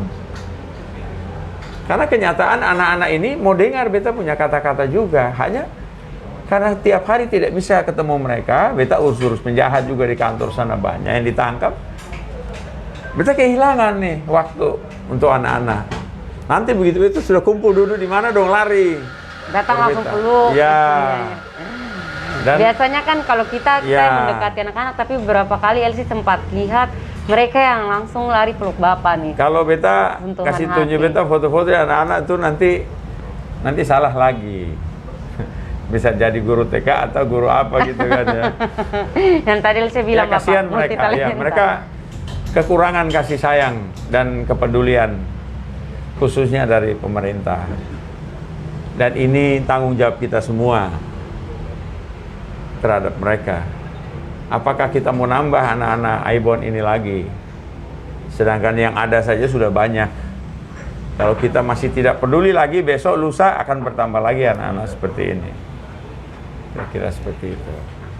Speaker 2: Karena kenyataan anak-anak ini mau dengar beta punya kata-kata juga, hanya karena tiap hari tidak bisa ketemu mereka, beta urus-urus penjahat juga di kantor sana banyak yang ditangkap. Beta kehilangan nih waktu untuk anak-anak. Nanti begitu itu sudah kumpul duduk di mana dong lari.
Speaker 1: Datang langsung peluk.
Speaker 2: Ya. Dan
Speaker 1: biasanya kan kalau kita
Speaker 2: Ya.
Speaker 1: mendekati anak-anak, tapi beberapa kali Elsie sempat lihat mereka yang langsung lari peluk Bapak nih.
Speaker 2: kalau beta
Speaker 1: Sentuhan
Speaker 2: kasih
Speaker 1: hati.
Speaker 2: tunjuk beta foto-foto anak-anak tuh nanti salah lagi. Bisa jadi guru TK atau guru apa gitu kan ya.
Speaker 1: Yang tadi Elsie bilang
Speaker 2: Ya, kasihan
Speaker 1: Bapak,
Speaker 2: mereka. Ya,
Speaker 1: multitalenta.
Speaker 2: mereka kekurangan kasih sayang dan kepedulian khususnya dari pemerintah. Dan ini tanggung jawab kita semua terhadap mereka. Apakah kita mau nambah anak-anak Aibon ini lagi? Sedangkan yang ada saja sudah banyak. Kalau kita masih tidak peduli lagi, besok lusa akan bertambah lagi anak-anak seperti ini. Kira-kira seperti itu.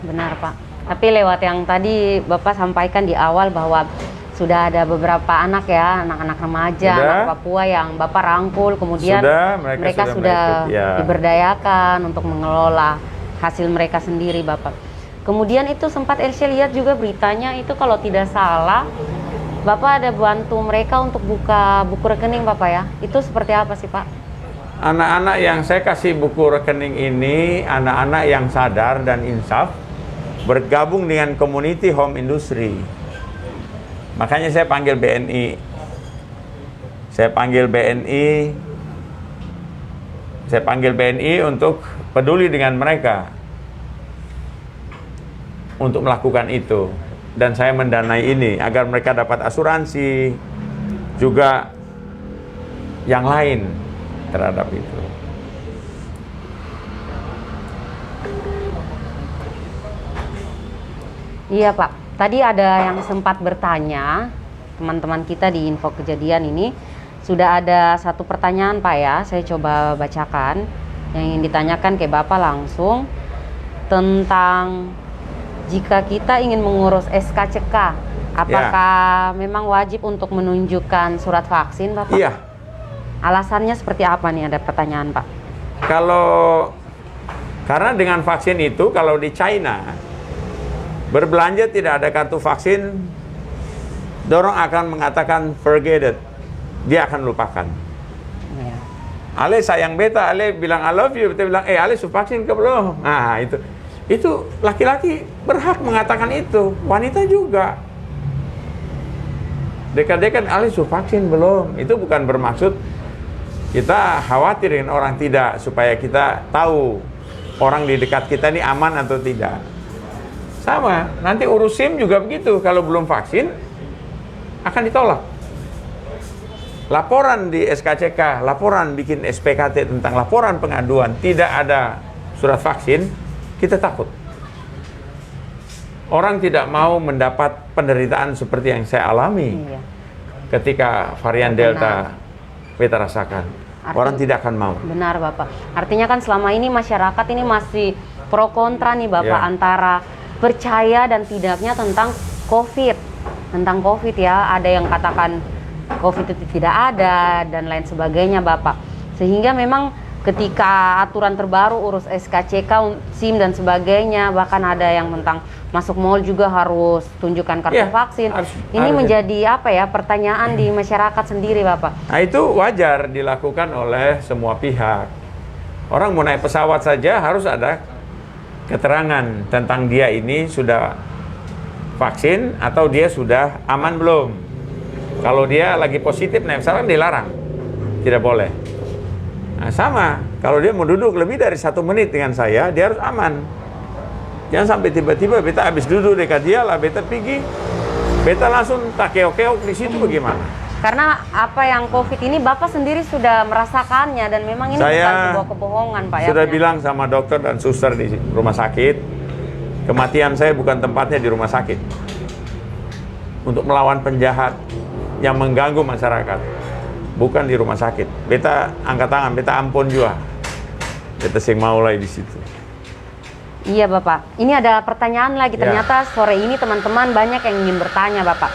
Speaker 1: Benar Pak. Tapi lewat yang tadi Bapak sampaikan di awal bahwa sudah ada beberapa anak ya, anak-anak remaja,
Speaker 2: Sudah.
Speaker 1: anak Papua yang Bapak rangkul, kemudian
Speaker 2: Sudah,
Speaker 1: mereka
Speaker 2: sudah
Speaker 1: sudah
Speaker 2: mengikut, ya.
Speaker 1: diberdayakan untuk mengelola hasil mereka sendiri Bapak. Kemudian itu sempat Elsie lihat juga beritanya itu kalau tidak salah, Bapak ada bantu mereka untuk buka buku rekening Bapak ya. Itu seperti apa sih Pak?
Speaker 2: Anak-anak yang saya kasih buku rekening ini, anak-anak yang sadar dan insaf, bergabung dengan community home industry. Makanya saya panggil BNI. Saya panggil BNI untuk peduli dengan mereka. Untuk melakukan itu. Dan saya mendanai ini agar mereka dapat asuransi, juga yang lain terhadap itu.
Speaker 1: Iya Pak. Tadi ada yang sempat bertanya, teman-teman kita di info kejadian ini, sudah ada satu pertanyaan Pak ya, saya coba bacakan. Yang ingin ditanyakan ke Bapak langsung, tentang jika kita ingin mengurus SKCK, apakah memang wajib untuk menunjukkan surat vaksin Bapak?
Speaker 2: Iya.
Speaker 1: Alasannya seperti apa nih, ada pertanyaan Pak?
Speaker 2: Karena dengan vaksin itu, kalau di China, berbelanja tidak ada kartu vaksin, dorong akan mengatakan forget it. Dia akan lupakan.
Speaker 1: Ya.
Speaker 2: Ale sayang beta, Ale bilang I love you, beta bilang Ale sudah vaksin ke belum? Nah itu laki-laki berhak mengatakan itu, wanita juga. Dekat-dekat Ali sudah vaksin belum? Itu bukan bermaksud kita khawatir dengan orang, tidak, supaya kita tahu orang di dekat kita ini aman atau tidak. Sama, nanti urus SIM juga begitu. Kalau belum vaksin akan ditolak. Laporan di SKCK, laporan bikin SPKT tentang laporan pengaduan tidak ada surat vaksin, kita takut. Orang tidak mau mendapat penderitaan seperti yang saya alami ketika varian Delta kita rasakan. Orang tidak akan mau. Benar,
Speaker 1: Bapak. Artinya kan selama ini masyarakat ini masih pro kontra nih, Bapak, antara percaya dan tidaknya tentang COVID. Tentang COVID ya, ada yang katakan COVID itu tidak ada dan lain sebagainya, Bapak. Sehingga memang ketika aturan terbaru urus SKCK, SIM dan sebagainya, bahkan ada yang tentang masuk mall juga harus tunjukkan kartu vaksin. Ini menjadi apa ya, pertanyaan di masyarakat sendiri, Bapak.
Speaker 2: Nah, itu wajar dilakukan oleh semua pihak. Orang mau naik pesawat saja harus ada keterangan tentang dia ini sudah vaksin atau dia sudah aman belum. Kalau dia lagi positif naik pesawat dilarang, tidak boleh. Nah, sama, kalau dia mau duduk lebih dari 1 menit dengan saya, dia harus aman. Jangan sampai tiba-tiba beta habis duduk dekat dia lah, beta pergi, beta langsung tak keok-keok di situ, bagaimana?
Speaker 1: Karena apa yang COVID ini Bapak sendiri sudah merasakannya dan memang ini bukan sebuah kebohongan, Pak.
Speaker 2: Saya sudah bilang sama dokter dan suster di rumah sakit, kematian saya bukan tempatnya di rumah sakit. Untuk melawan penjahat yang mengganggu masyarakat, bukan di rumah sakit. Beta angkat tangan, beta ampun juga. Beta sing mau lah di situ.
Speaker 1: Iya, Bapak. Ini ada pertanyaan lagi. Ternyata sore ini teman-teman banyak yang ingin bertanya, Bapak.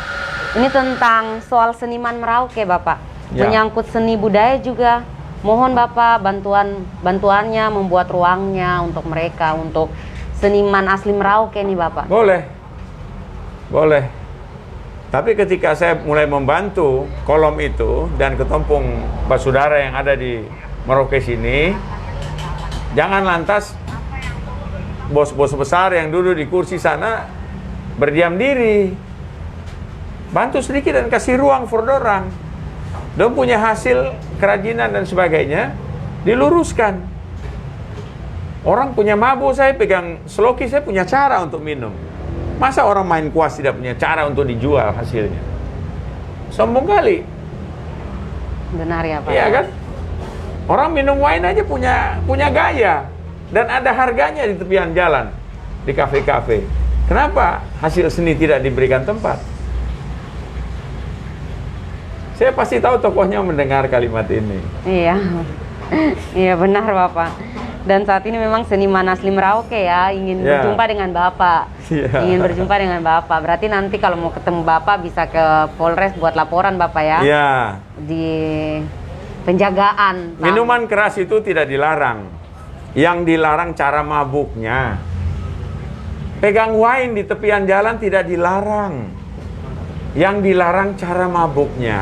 Speaker 1: Ini tentang soal seniman Merauke, Bapak. Menyangkut seni budaya juga. Mohon Bapak bantuannya membuat ruangnya untuk mereka, untuk seniman asli Merauke nih, Bapak.
Speaker 2: Boleh. Boleh. Tapi ketika saya mulai membantu kolom itu dan ketumpung saudara yang ada di Merauke sini, jangan lantas bos-bos besar yang duduk di kursi sana berdiam diri. Bantu sedikit dan kasih ruang for dorang. Dong punya hasil kerajinan dan sebagainya, diluruskan. Orang punya mabuk, saya pegang sloki, saya punya cara untuk minum. Masa orang main kuas tidak punya cara untuk dijual hasilnya? Sombong kali.
Speaker 1: Benar ya, Pak?
Speaker 2: Iya kan? Orang minum wine aja punya gaya. Dan ada harganya di tepian jalan, di kafe-kafe. Kenapa hasil seni tidak diberikan tempat? Saya pasti tahu tokohnya mendengar kalimat ini.
Speaker 1: Iya, iya benar Bapak. Dan saat ini memang seniman asli Merauke ya, ingin berjumpa dengan Bapak. Ingin berjumpa dengan Bapak. Berarti nanti kalau mau ketemu Bapak bisa ke Polres buat laporan Bapak ya.
Speaker 2: Iya.
Speaker 1: Di penjagaan.
Speaker 2: Minuman keras itu tidak dilarang. Yang dilarang cara mabuknya. Pegang wine di tepian jalan tidak dilarang. Yang dilarang cara mabuknya.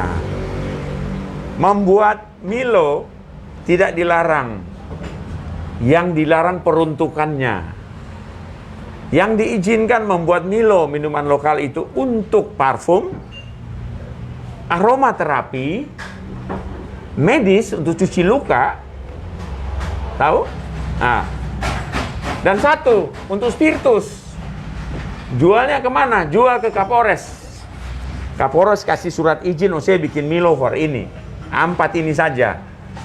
Speaker 2: Membuat Milo tidak dilarang. Yang dilarang peruntukannya. Yang diizinkan membuat Milo, minuman lokal itu, untuk parfum, aromaterapi, medis untuk cuci luka. Tahu? Nah, dan satu untuk spiritus. Jualnya kemana? Jual ke Kapolres. Kapolres kasih surat izin, saya bikin Milo for ini. 4 ini saja.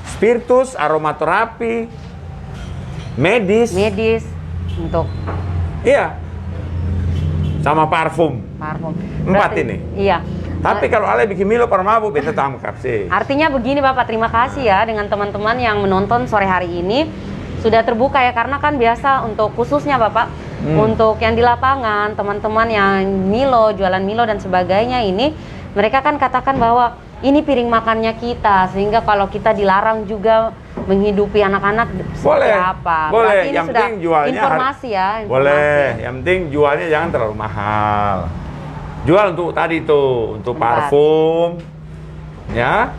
Speaker 2: Spiritus, aromaterapi, medis
Speaker 1: untuk
Speaker 2: sama parfum. 4 ini.
Speaker 1: Iya.
Speaker 2: Tapi kalau Ale bikin Milo para mabuk, beta tangkap sih.
Speaker 1: Artinya begini Bapak, terima kasih ya dengan teman-teman yang menonton sore hari ini. Sudah terbuka ya, karena kan biasa untuk khususnya Bapak, untuk yang di lapangan, teman-teman yang Milo, jualan Milo dan sebagainya ini, mereka kan katakan bahwa ini piring makannya kita, sehingga kalau kita dilarang juga menghidupi anak-anak seperti apa.
Speaker 2: Boleh,
Speaker 1: berarti ini
Speaker 2: yang
Speaker 1: sudah
Speaker 2: penting jualnya
Speaker 1: informasi ya. Informasi.
Speaker 2: Boleh, yang penting jualnya jangan terlalu mahal. Jual untuk tadi tuh, untuk parfum, ya,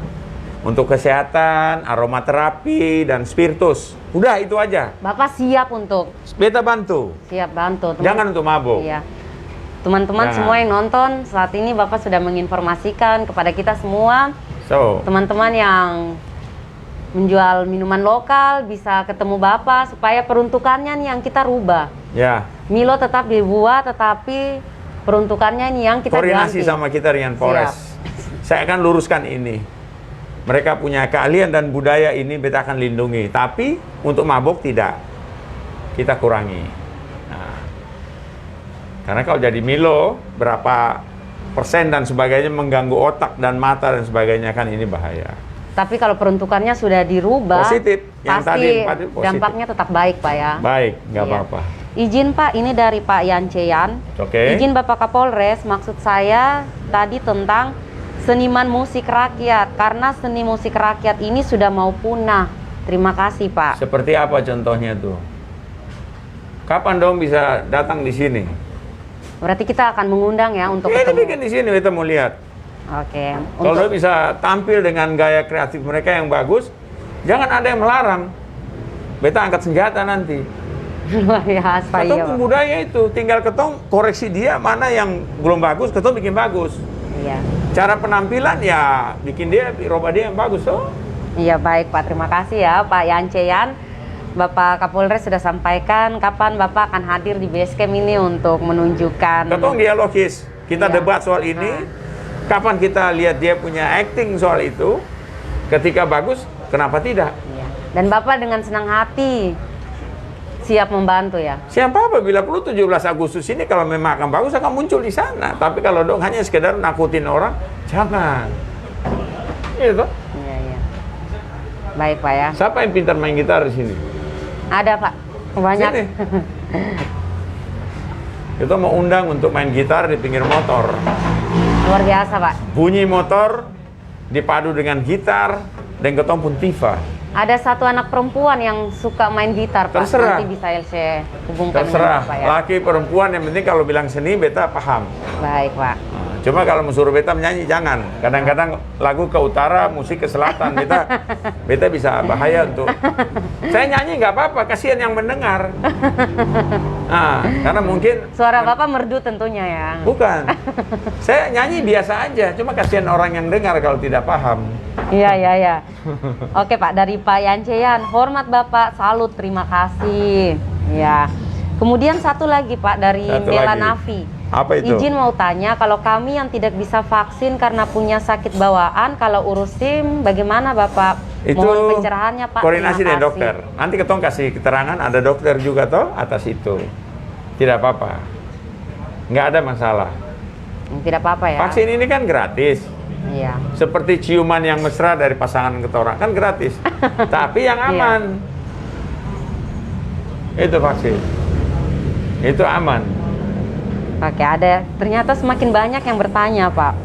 Speaker 2: untuk kesehatan, aromaterapi, dan spiritus. Udah itu aja.
Speaker 1: Bapak siap untuk?
Speaker 2: Beta bantu.
Speaker 1: Siap bantu.
Speaker 2: Jangan untuk mabuk.
Speaker 1: Iya. Teman-teman semua yang nonton, saat ini Bapak sudah menginformasikan kepada kita semua. Teman-teman yang menjual minuman lokal bisa ketemu Bapak supaya peruntukannya nih yang kita rubah.
Speaker 2: Ya.
Speaker 1: Milo tetap dibuat, tetapi peruntukannya nih yang kita
Speaker 2: koordinasi
Speaker 1: ganti.
Speaker 2: sama kita dengan Polres. Saya akan luruskan ini. Mereka punya keahlian dan budaya ini beta akan lindungi. Tapi untuk mabok tidak. Kita kurangi. Nah, karena kalau jadi Milo, berapa persen dan sebagainya mengganggu otak dan mata dan sebagainya, kan ini bahaya.
Speaker 1: Tapi kalau peruntukannya sudah dirubah,
Speaker 2: positif. Yang
Speaker 1: pasti
Speaker 2: tadi positif.
Speaker 1: dampaknya tetap baik Pak ya.
Speaker 2: Baik, nggak apa-apa.
Speaker 1: Izin Pak, ini dari Pak Yanceyan.
Speaker 2: Oke.
Speaker 1: Izin Bapak Kapolres, maksud saya tadi tentang seniman musik rakyat. Karena seni musik rakyat ini sudah mau punah. Terima kasih Pak.
Speaker 2: Seperti apa contohnya tuh? Kapan dong bisa datang di sini?
Speaker 1: Berarti kita akan mengundang ya untuk
Speaker 2: Kita
Speaker 1: ketemu.
Speaker 2: bikin di sini, kita mau lihat.
Speaker 1: Oke.
Speaker 2: Kalau bisa tampil dengan gaya kreatif mereka yang bagus, jangan ada yang melarang. Beta angkat senjata nanti.
Speaker 1: Luar biasa
Speaker 2: Ketong
Speaker 1: iya Pak.
Speaker 2: budaya itu, tinggal ketong koreksi dia mana yang belum bagus, ketong bikin bagus.
Speaker 1: Iya.
Speaker 2: Cara penampilan ya bikin dia, robah dia yang bagus toh.
Speaker 1: Iya baik Pak, terima kasih ya Pak Yanceyan. Bapak Kapolres sudah sampaikan kapan Bapak akan hadir di Basecamp ini untuk menunjukkan.
Speaker 2: Ketong dialogis, kita
Speaker 1: Iya.
Speaker 2: debat soal ini. Kapan kita lihat dia punya acting soal itu? Ketika bagus, kenapa tidak?
Speaker 1: Iya. Dan Bapak dengan senang hati siap membantu ya.
Speaker 2: Siapa apabila perlu 17 Agustus ini kalau memang akan bagus akan muncul di sana. Tapi kalau dong hanya sekedar nakutin orang, jangan. Gitu.
Speaker 1: Iya, iya. Baik Pak ya.
Speaker 2: Siapa yang pintar main gitar di sini?
Speaker 1: Ada Pak, banyak.
Speaker 2: Sini. Kita mau undang untuk main gitar di pinggir motor.
Speaker 1: Luar biasa Pak.
Speaker 2: Bunyi motor dipadu dengan gitar dan ketong pun tifa.
Speaker 1: Ada satu anak perempuan yang suka main gitar Pak.
Speaker 2: Terserah.
Speaker 1: Nanti bisa saya hubungkan
Speaker 2: Terserah,
Speaker 1: dengan Bapak ya.
Speaker 2: laki perempuan yang penting kalau bilang seni beta paham.
Speaker 1: Baik Pak.
Speaker 2: Cuma kalau suruh beta menyanyi jangan. Kadang-kadang lagu ke utara, musik ke selatan, beta bisa bahaya untuk. Saya nyanyi nggak apa-apa, kasihan yang mendengar. Nah, karena mungkin
Speaker 1: Suara Bapak merdu tentunya ya.
Speaker 2: bukan. Saya nyanyi biasa aja, cuma kasihan orang yang dengar kalau tidak paham.
Speaker 1: Iya, iya, iya. Oke Pak, dari Pak Yanceyan, hormat Bapak, salut, terima kasih. Ya. Kemudian satu lagi Pak dari
Speaker 2: Satu
Speaker 1: Bella
Speaker 2: lagi.
Speaker 1: Nafi.
Speaker 2: Apa itu?
Speaker 1: Izin mau tanya, kalau kami yang tidak bisa vaksin karena punya sakit bawaan, kalau urus SIM, bagaimana Bapak?
Speaker 2: Itu
Speaker 1: Mohon pencerahannya Pak.
Speaker 2: koordinasi
Speaker 1: Terima
Speaker 2: dengan
Speaker 1: kasih.
Speaker 2: dokter. Nanti ketong kasih keterangan, ada dokter juga toh atas itu. Tidak apa-apa. Nggak ada masalah.
Speaker 1: Tidak apa-apa ya.
Speaker 2: Vaksin ini kan gratis.
Speaker 1: Iya.
Speaker 2: Seperti ciuman yang mesra dari pasangan ketorang, kan gratis. Tapi yang aman. Itu vaksin. Itu aman.
Speaker 1: Oke, ada. Ternyata semakin banyak yang bertanya, Pak.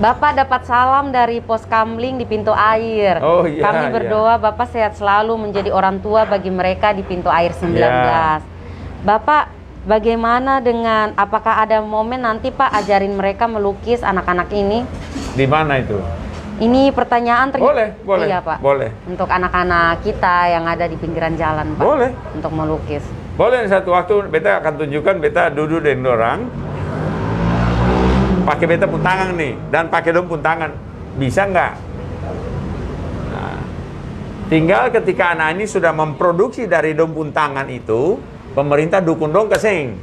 Speaker 1: Bapak dapat salam dari Pos Kamling di Pintu Air.
Speaker 2: Oh, iya,
Speaker 1: Kami berdoa Bapak sehat selalu menjadi orang tua bagi mereka di Pintu Air 19.
Speaker 2: Iya.
Speaker 1: Bapak, bagaimana dengan apakah ada momen nanti Pak ajarin mereka melukis anak-anak ini?
Speaker 2: Di mana itu?
Speaker 1: Ini pertanyaan
Speaker 2: Boleh, boleh.
Speaker 1: Iya, Pak.
Speaker 2: Boleh.
Speaker 1: Untuk anak-anak kita yang ada di pinggiran jalan, Pak.
Speaker 2: Boleh.
Speaker 1: Untuk melukis.
Speaker 2: Boleh, satu waktu beta akan tunjukkan beta duduk dengan orang pakai beta pun tangan nih dan pakai dong pun tangan, bisa nggak? Nah, tinggal ketika anak ini sudah memproduksi dari dong pun tangan itu, pemerintah dukung dong keseng.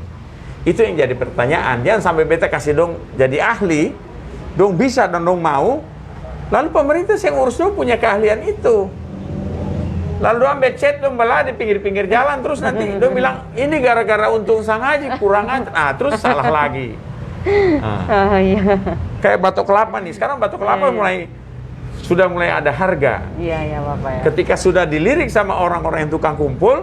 Speaker 2: Itu yang jadi pertanyaan. Jangan sampai beta kasih dong jadi ahli, dong bisa dan dong mau, lalu pemerintah yang urus dong punya keahlian itu. Lalu dong becet dong belah di pinggir-pinggir jalan, terus nanti dong bilang ini gara-gara untung sangaji kurang aja, nah terus salah lagi. Nah,
Speaker 1: Iya.
Speaker 2: kayak batok kelapa nih, sekarang batok kelapa sudah mulai ada harga.
Speaker 1: Iya, iya Bapak ya.
Speaker 2: Ketika sudah dilirik sama orang-orang yang tukang kumpul,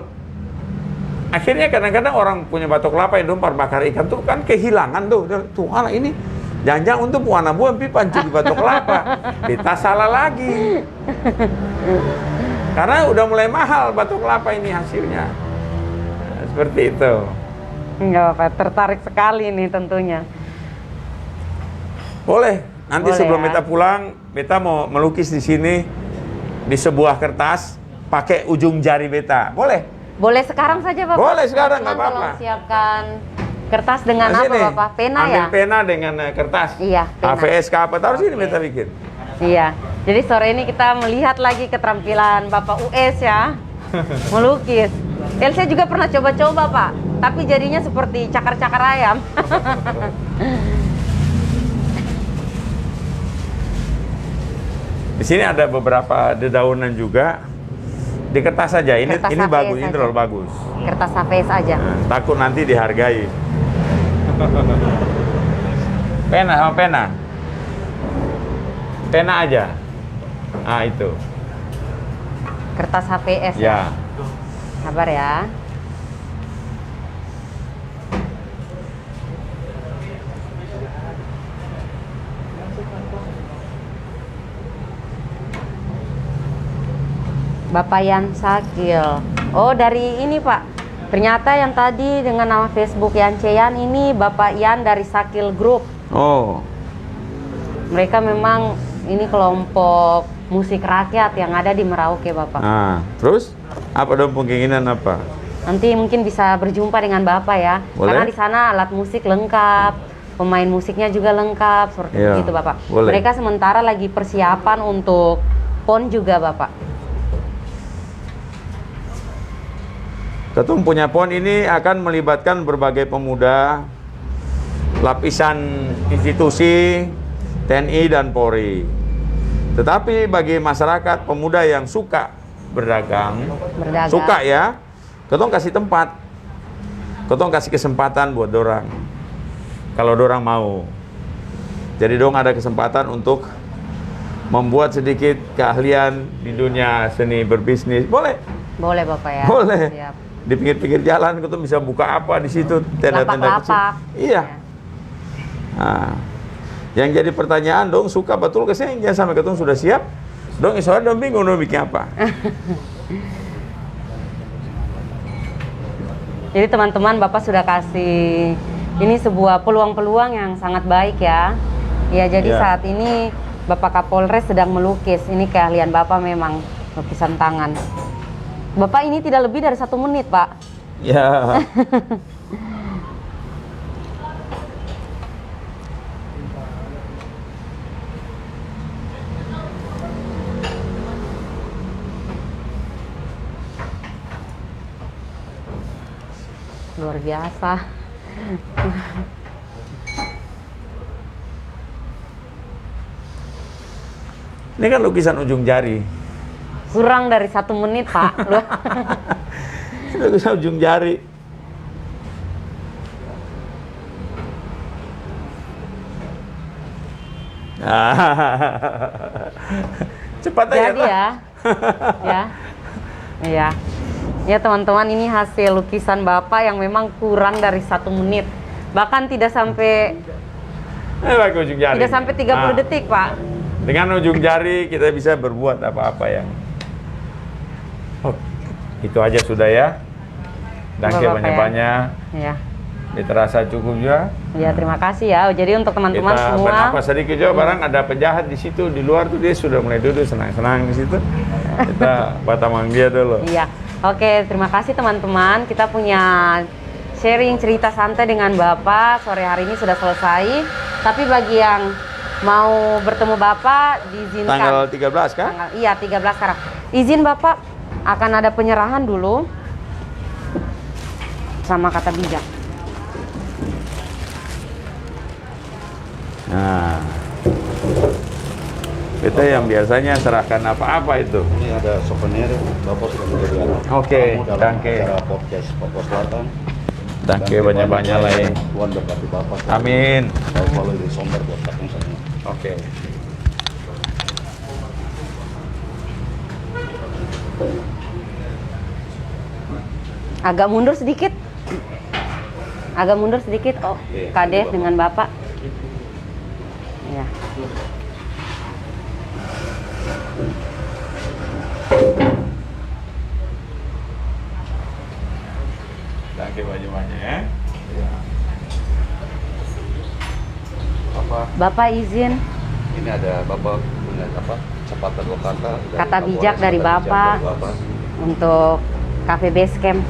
Speaker 2: akhirnya kadang-kadang orang punya batok kelapa yang dompar bakar ikan tuh kan kehilangan tuh anak ini jangan-jangan untuk warna buah pancu di batok kelapa, kita salah lagi. Karena udah mulai mahal batok kelapa ini hasilnya. Nah, seperti itu.
Speaker 1: Enggak apa, tertarik sekali nih tentunya.
Speaker 2: Boleh. Nanti
Speaker 1: Boleh,
Speaker 2: sebelum
Speaker 1: ya.
Speaker 2: beta pulang, beta mau melukis di sini di sebuah kertas pakai ujung jari beta. Boleh?
Speaker 1: Boleh sekarang saja Bapak?
Speaker 2: Boleh sekarang,
Speaker 1: Cuman
Speaker 2: nggak apa-apa.
Speaker 1: Tolong siapkan Kertas dengan
Speaker 2: Nah,
Speaker 1: apa
Speaker 2: sini.
Speaker 1: Bapak? Pena
Speaker 2: Ambil
Speaker 1: ya?
Speaker 2: pena dengan kertas.
Speaker 1: Iya, pena.
Speaker 2: AVS ke apa? Taruh sini beta bikin.
Speaker 1: Iya. Jadi sore ini kita melihat lagi keterampilan Bapak US ya. Melukis. Elsa juga pernah coba-coba Pak, tapi jadinya seperti cakar-cakar ayam.
Speaker 2: Di sini ada beberapa dedaunan juga. Di kertas saja. Ini
Speaker 1: Kertas
Speaker 2: ini
Speaker 1: AVS
Speaker 2: bagus, ini
Speaker 1: saja.
Speaker 2: terlalu bagus.
Speaker 1: Kertas HVS aja.
Speaker 2: Nah, takut nanti dihargai. Pena sama pena. Pena aja. Ah itu.
Speaker 1: Kertas HVS
Speaker 2: Ya.
Speaker 1: Sabar ya. Bapak Yan Sakil. Oh, dari ini Pak. Ternyata yang tadi dengan nama Facebook Yan Ceyan ini Bapak Yan dari Sakil Group.
Speaker 2: Oh.
Speaker 1: Mereka memang ini kelompok musik rakyat yang ada di Merauke, Bapak.
Speaker 2: Ah, terus apa dong keinginan apa?
Speaker 1: Nanti mungkin bisa berjumpa dengan Bapak ya.
Speaker 2: Boleh.
Speaker 1: Karena di sana alat musik lengkap, pemain musiknya juga lengkap, seperti
Speaker 2: Iya,
Speaker 1: itu Bapak.
Speaker 2: boleh.
Speaker 1: Mereka sementara lagi persiapan untuk PON juga Bapak.
Speaker 2: Ketum punya PON ini akan melibatkan berbagai pemuda, lapisan institusi, TNI dan Polri. Tetapi bagi masyarakat pemuda yang suka berdagang, suka ya, ketong kasih tempat, ketong kasih kesempatan buat dorang. Kalau dorang mau, jadi dong ada kesempatan untuk membuat sedikit keahlian di dunia seni berbisnis, boleh?
Speaker 1: Boleh Bapak ya.
Speaker 2: Boleh.
Speaker 1: Siap.
Speaker 2: Di pinggir-pinggir jalan ketong bisa buka apa di situ, tenda-tenda kecil.
Speaker 1: Lapak-lapak.
Speaker 2: Iya. Nah, yang jadi pertanyaan dong, suka betul kesini jangan sampai ketong sudah siap dong, soalnya dong bingung dong bikin apa.
Speaker 1: Jadi teman-teman, Bapak sudah kasih ini sebuah peluang-peluang yang sangat baik ya. Ya, jadi
Speaker 2: Ya.
Speaker 1: saat ini Bapak Kapolres sedang melukis. Ini keahlian Bapak memang, lukisan tangan. Bapak ini tidak lebih dari 1 menit, Pak.
Speaker 2: Ya.
Speaker 1: Luar biasa.
Speaker 2: Ini kan lukisan ujung jari.
Speaker 1: Kurang dari 1 menit, Pak.
Speaker 2: Lukisan ujung jari. Cepat aja.
Speaker 1: Jadi ya. Ya. Iya. Ya teman-teman, ini hasil lukisan Bapak yang memang kurang dari 1 menit. Bahkan tidak sampai
Speaker 2: Pakai ujung jari.
Speaker 1: tidak sampai 30 detik, Pak.
Speaker 2: Dengan ujung jari kita bisa berbuat apa-apa yang itu aja sudah ya. Danke
Speaker 1: Bapak,
Speaker 2: banyak-banyak.
Speaker 1: Ya.
Speaker 2: Terasa cukup juga.
Speaker 1: Ya, terima kasih ya. Jadi untuk teman-teman
Speaker 2: Kita
Speaker 1: semua,
Speaker 2: bernapas sedikit juga, barang ada penjahat di situ, di luar tuh dia sudah mulai duduk senang-senang di situ. Kita batamang dia dulu.
Speaker 1: iya. Oke, terima kasih teman-teman. Kita punya sharing cerita santai dengan Bapak sore hari ini sudah selesai. Tapi bagi yang mau bertemu Bapak, diizinkan.
Speaker 2: Tanggal 13 kan?
Speaker 1: Iya, 13 sekarang. Izin Bapak, akan ada penyerahan dulu sama kata bijak.
Speaker 2: Nah, kita yang biasanya serahkan apa-apa itu.
Speaker 3: Ini ada souvenir, Bapak sudah menjadi anak.
Speaker 2: Oke,
Speaker 3: tamu dalam
Speaker 2: danke.
Speaker 3: acara podcast Papua Selatan.
Speaker 2: Danke banyak-banyak lah ya.
Speaker 3: Tuhan berkati Bapak.
Speaker 2: Amin.
Speaker 3: Bapak selalu jadi sumber buat kakung semua.
Speaker 2: Oke.
Speaker 1: Agak mundur sedikit. Agak mundur sedikit. Oh,
Speaker 3: Oke,
Speaker 1: Kades
Speaker 3: Bapak.
Speaker 1: dengan Bapak. Ya.
Speaker 2: Danke banyak-banyak ya.
Speaker 3: Bapak,
Speaker 1: Bapak izin
Speaker 3: ini ada Bapak punya apa? Sepatah dua kata. dari
Speaker 1: Kata
Speaker 3: Kapolres,
Speaker 1: bijak dari
Speaker 3: kata bijak
Speaker 1: Bapak.
Speaker 3: dari Bapak.
Speaker 1: untuk Cafe Base Camp.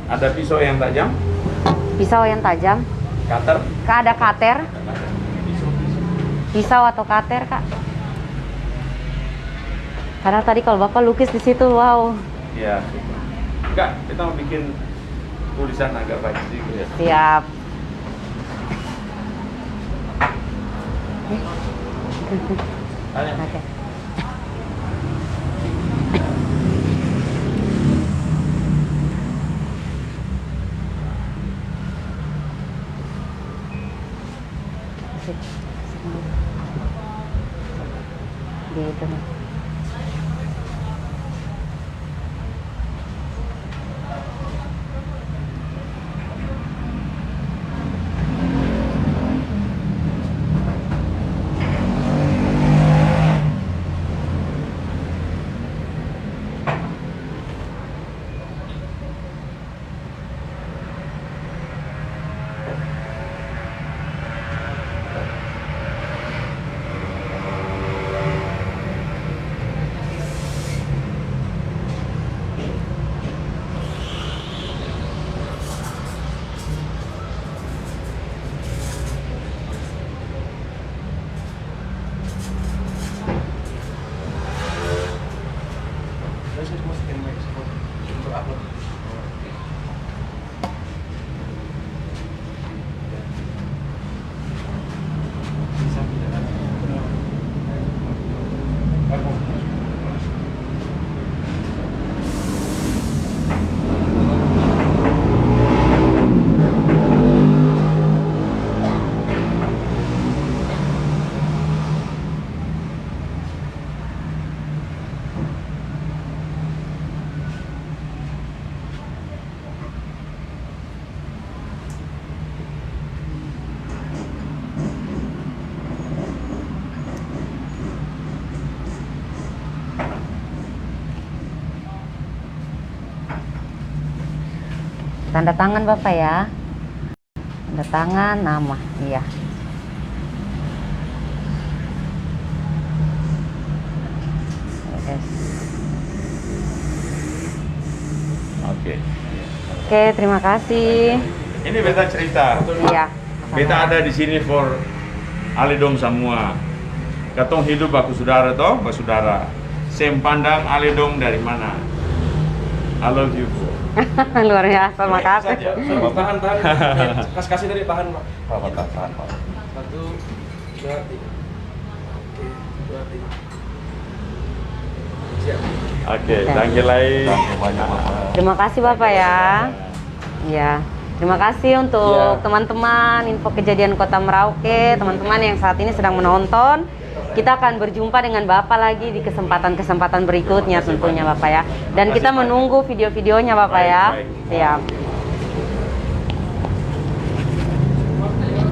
Speaker 2: Ada pisau yang tajam,
Speaker 1: Pisau yang tajam.
Speaker 2: cutter.
Speaker 1: Kak, ada cutter? Pisau atau cutter, Kak? Karena tadi kalau Bapak lukis di situ, wow.
Speaker 2: Iya. Enggak, kita mau bikin tulisan agak baik sedikit ya.
Speaker 1: Siap.
Speaker 2: Tanya.
Speaker 1: Oke. Gitu. Tanda tangan Bapak ya. Tanda tangan, nama, iya. Yes.
Speaker 2: Oke.
Speaker 1: Oke, terima kasih.
Speaker 2: Ini beta cerita.
Speaker 1: Iya.
Speaker 2: Beta ada di sini for Alidong semua. Katong hidup aku saudara toh, saudara. Sempandang Alidong dari mana? I love you.
Speaker 1: Luar biasa, makasih.
Speaker 4: Tahan. Kasih dari tahan, Pak.
Speaker 3: Tahan, Pak.
Speaker 4: 1, 2, 3. Oke, 2, 3. Siap.
Speaker 2: Oke, thank you Lai.
Speaker 3: Thank you banyak, Bapak.
Speaker 1: Terima kasih Bapak ya. Ya. Terima kasih untuk
Speaker 2: Ya.
Speaker 1: teman-teman info kejadian Kota Merauke, teman-teman yang saat ini sedang menonton. Kita akan berjumpa dengan Bapak lagi di kesempatan-kesempatan berikutnya tentunya Bapak ya. Dan kita menunggu video-videonya Bapak ya.
Speaker 2: Baik.
Speaker 1: Siap.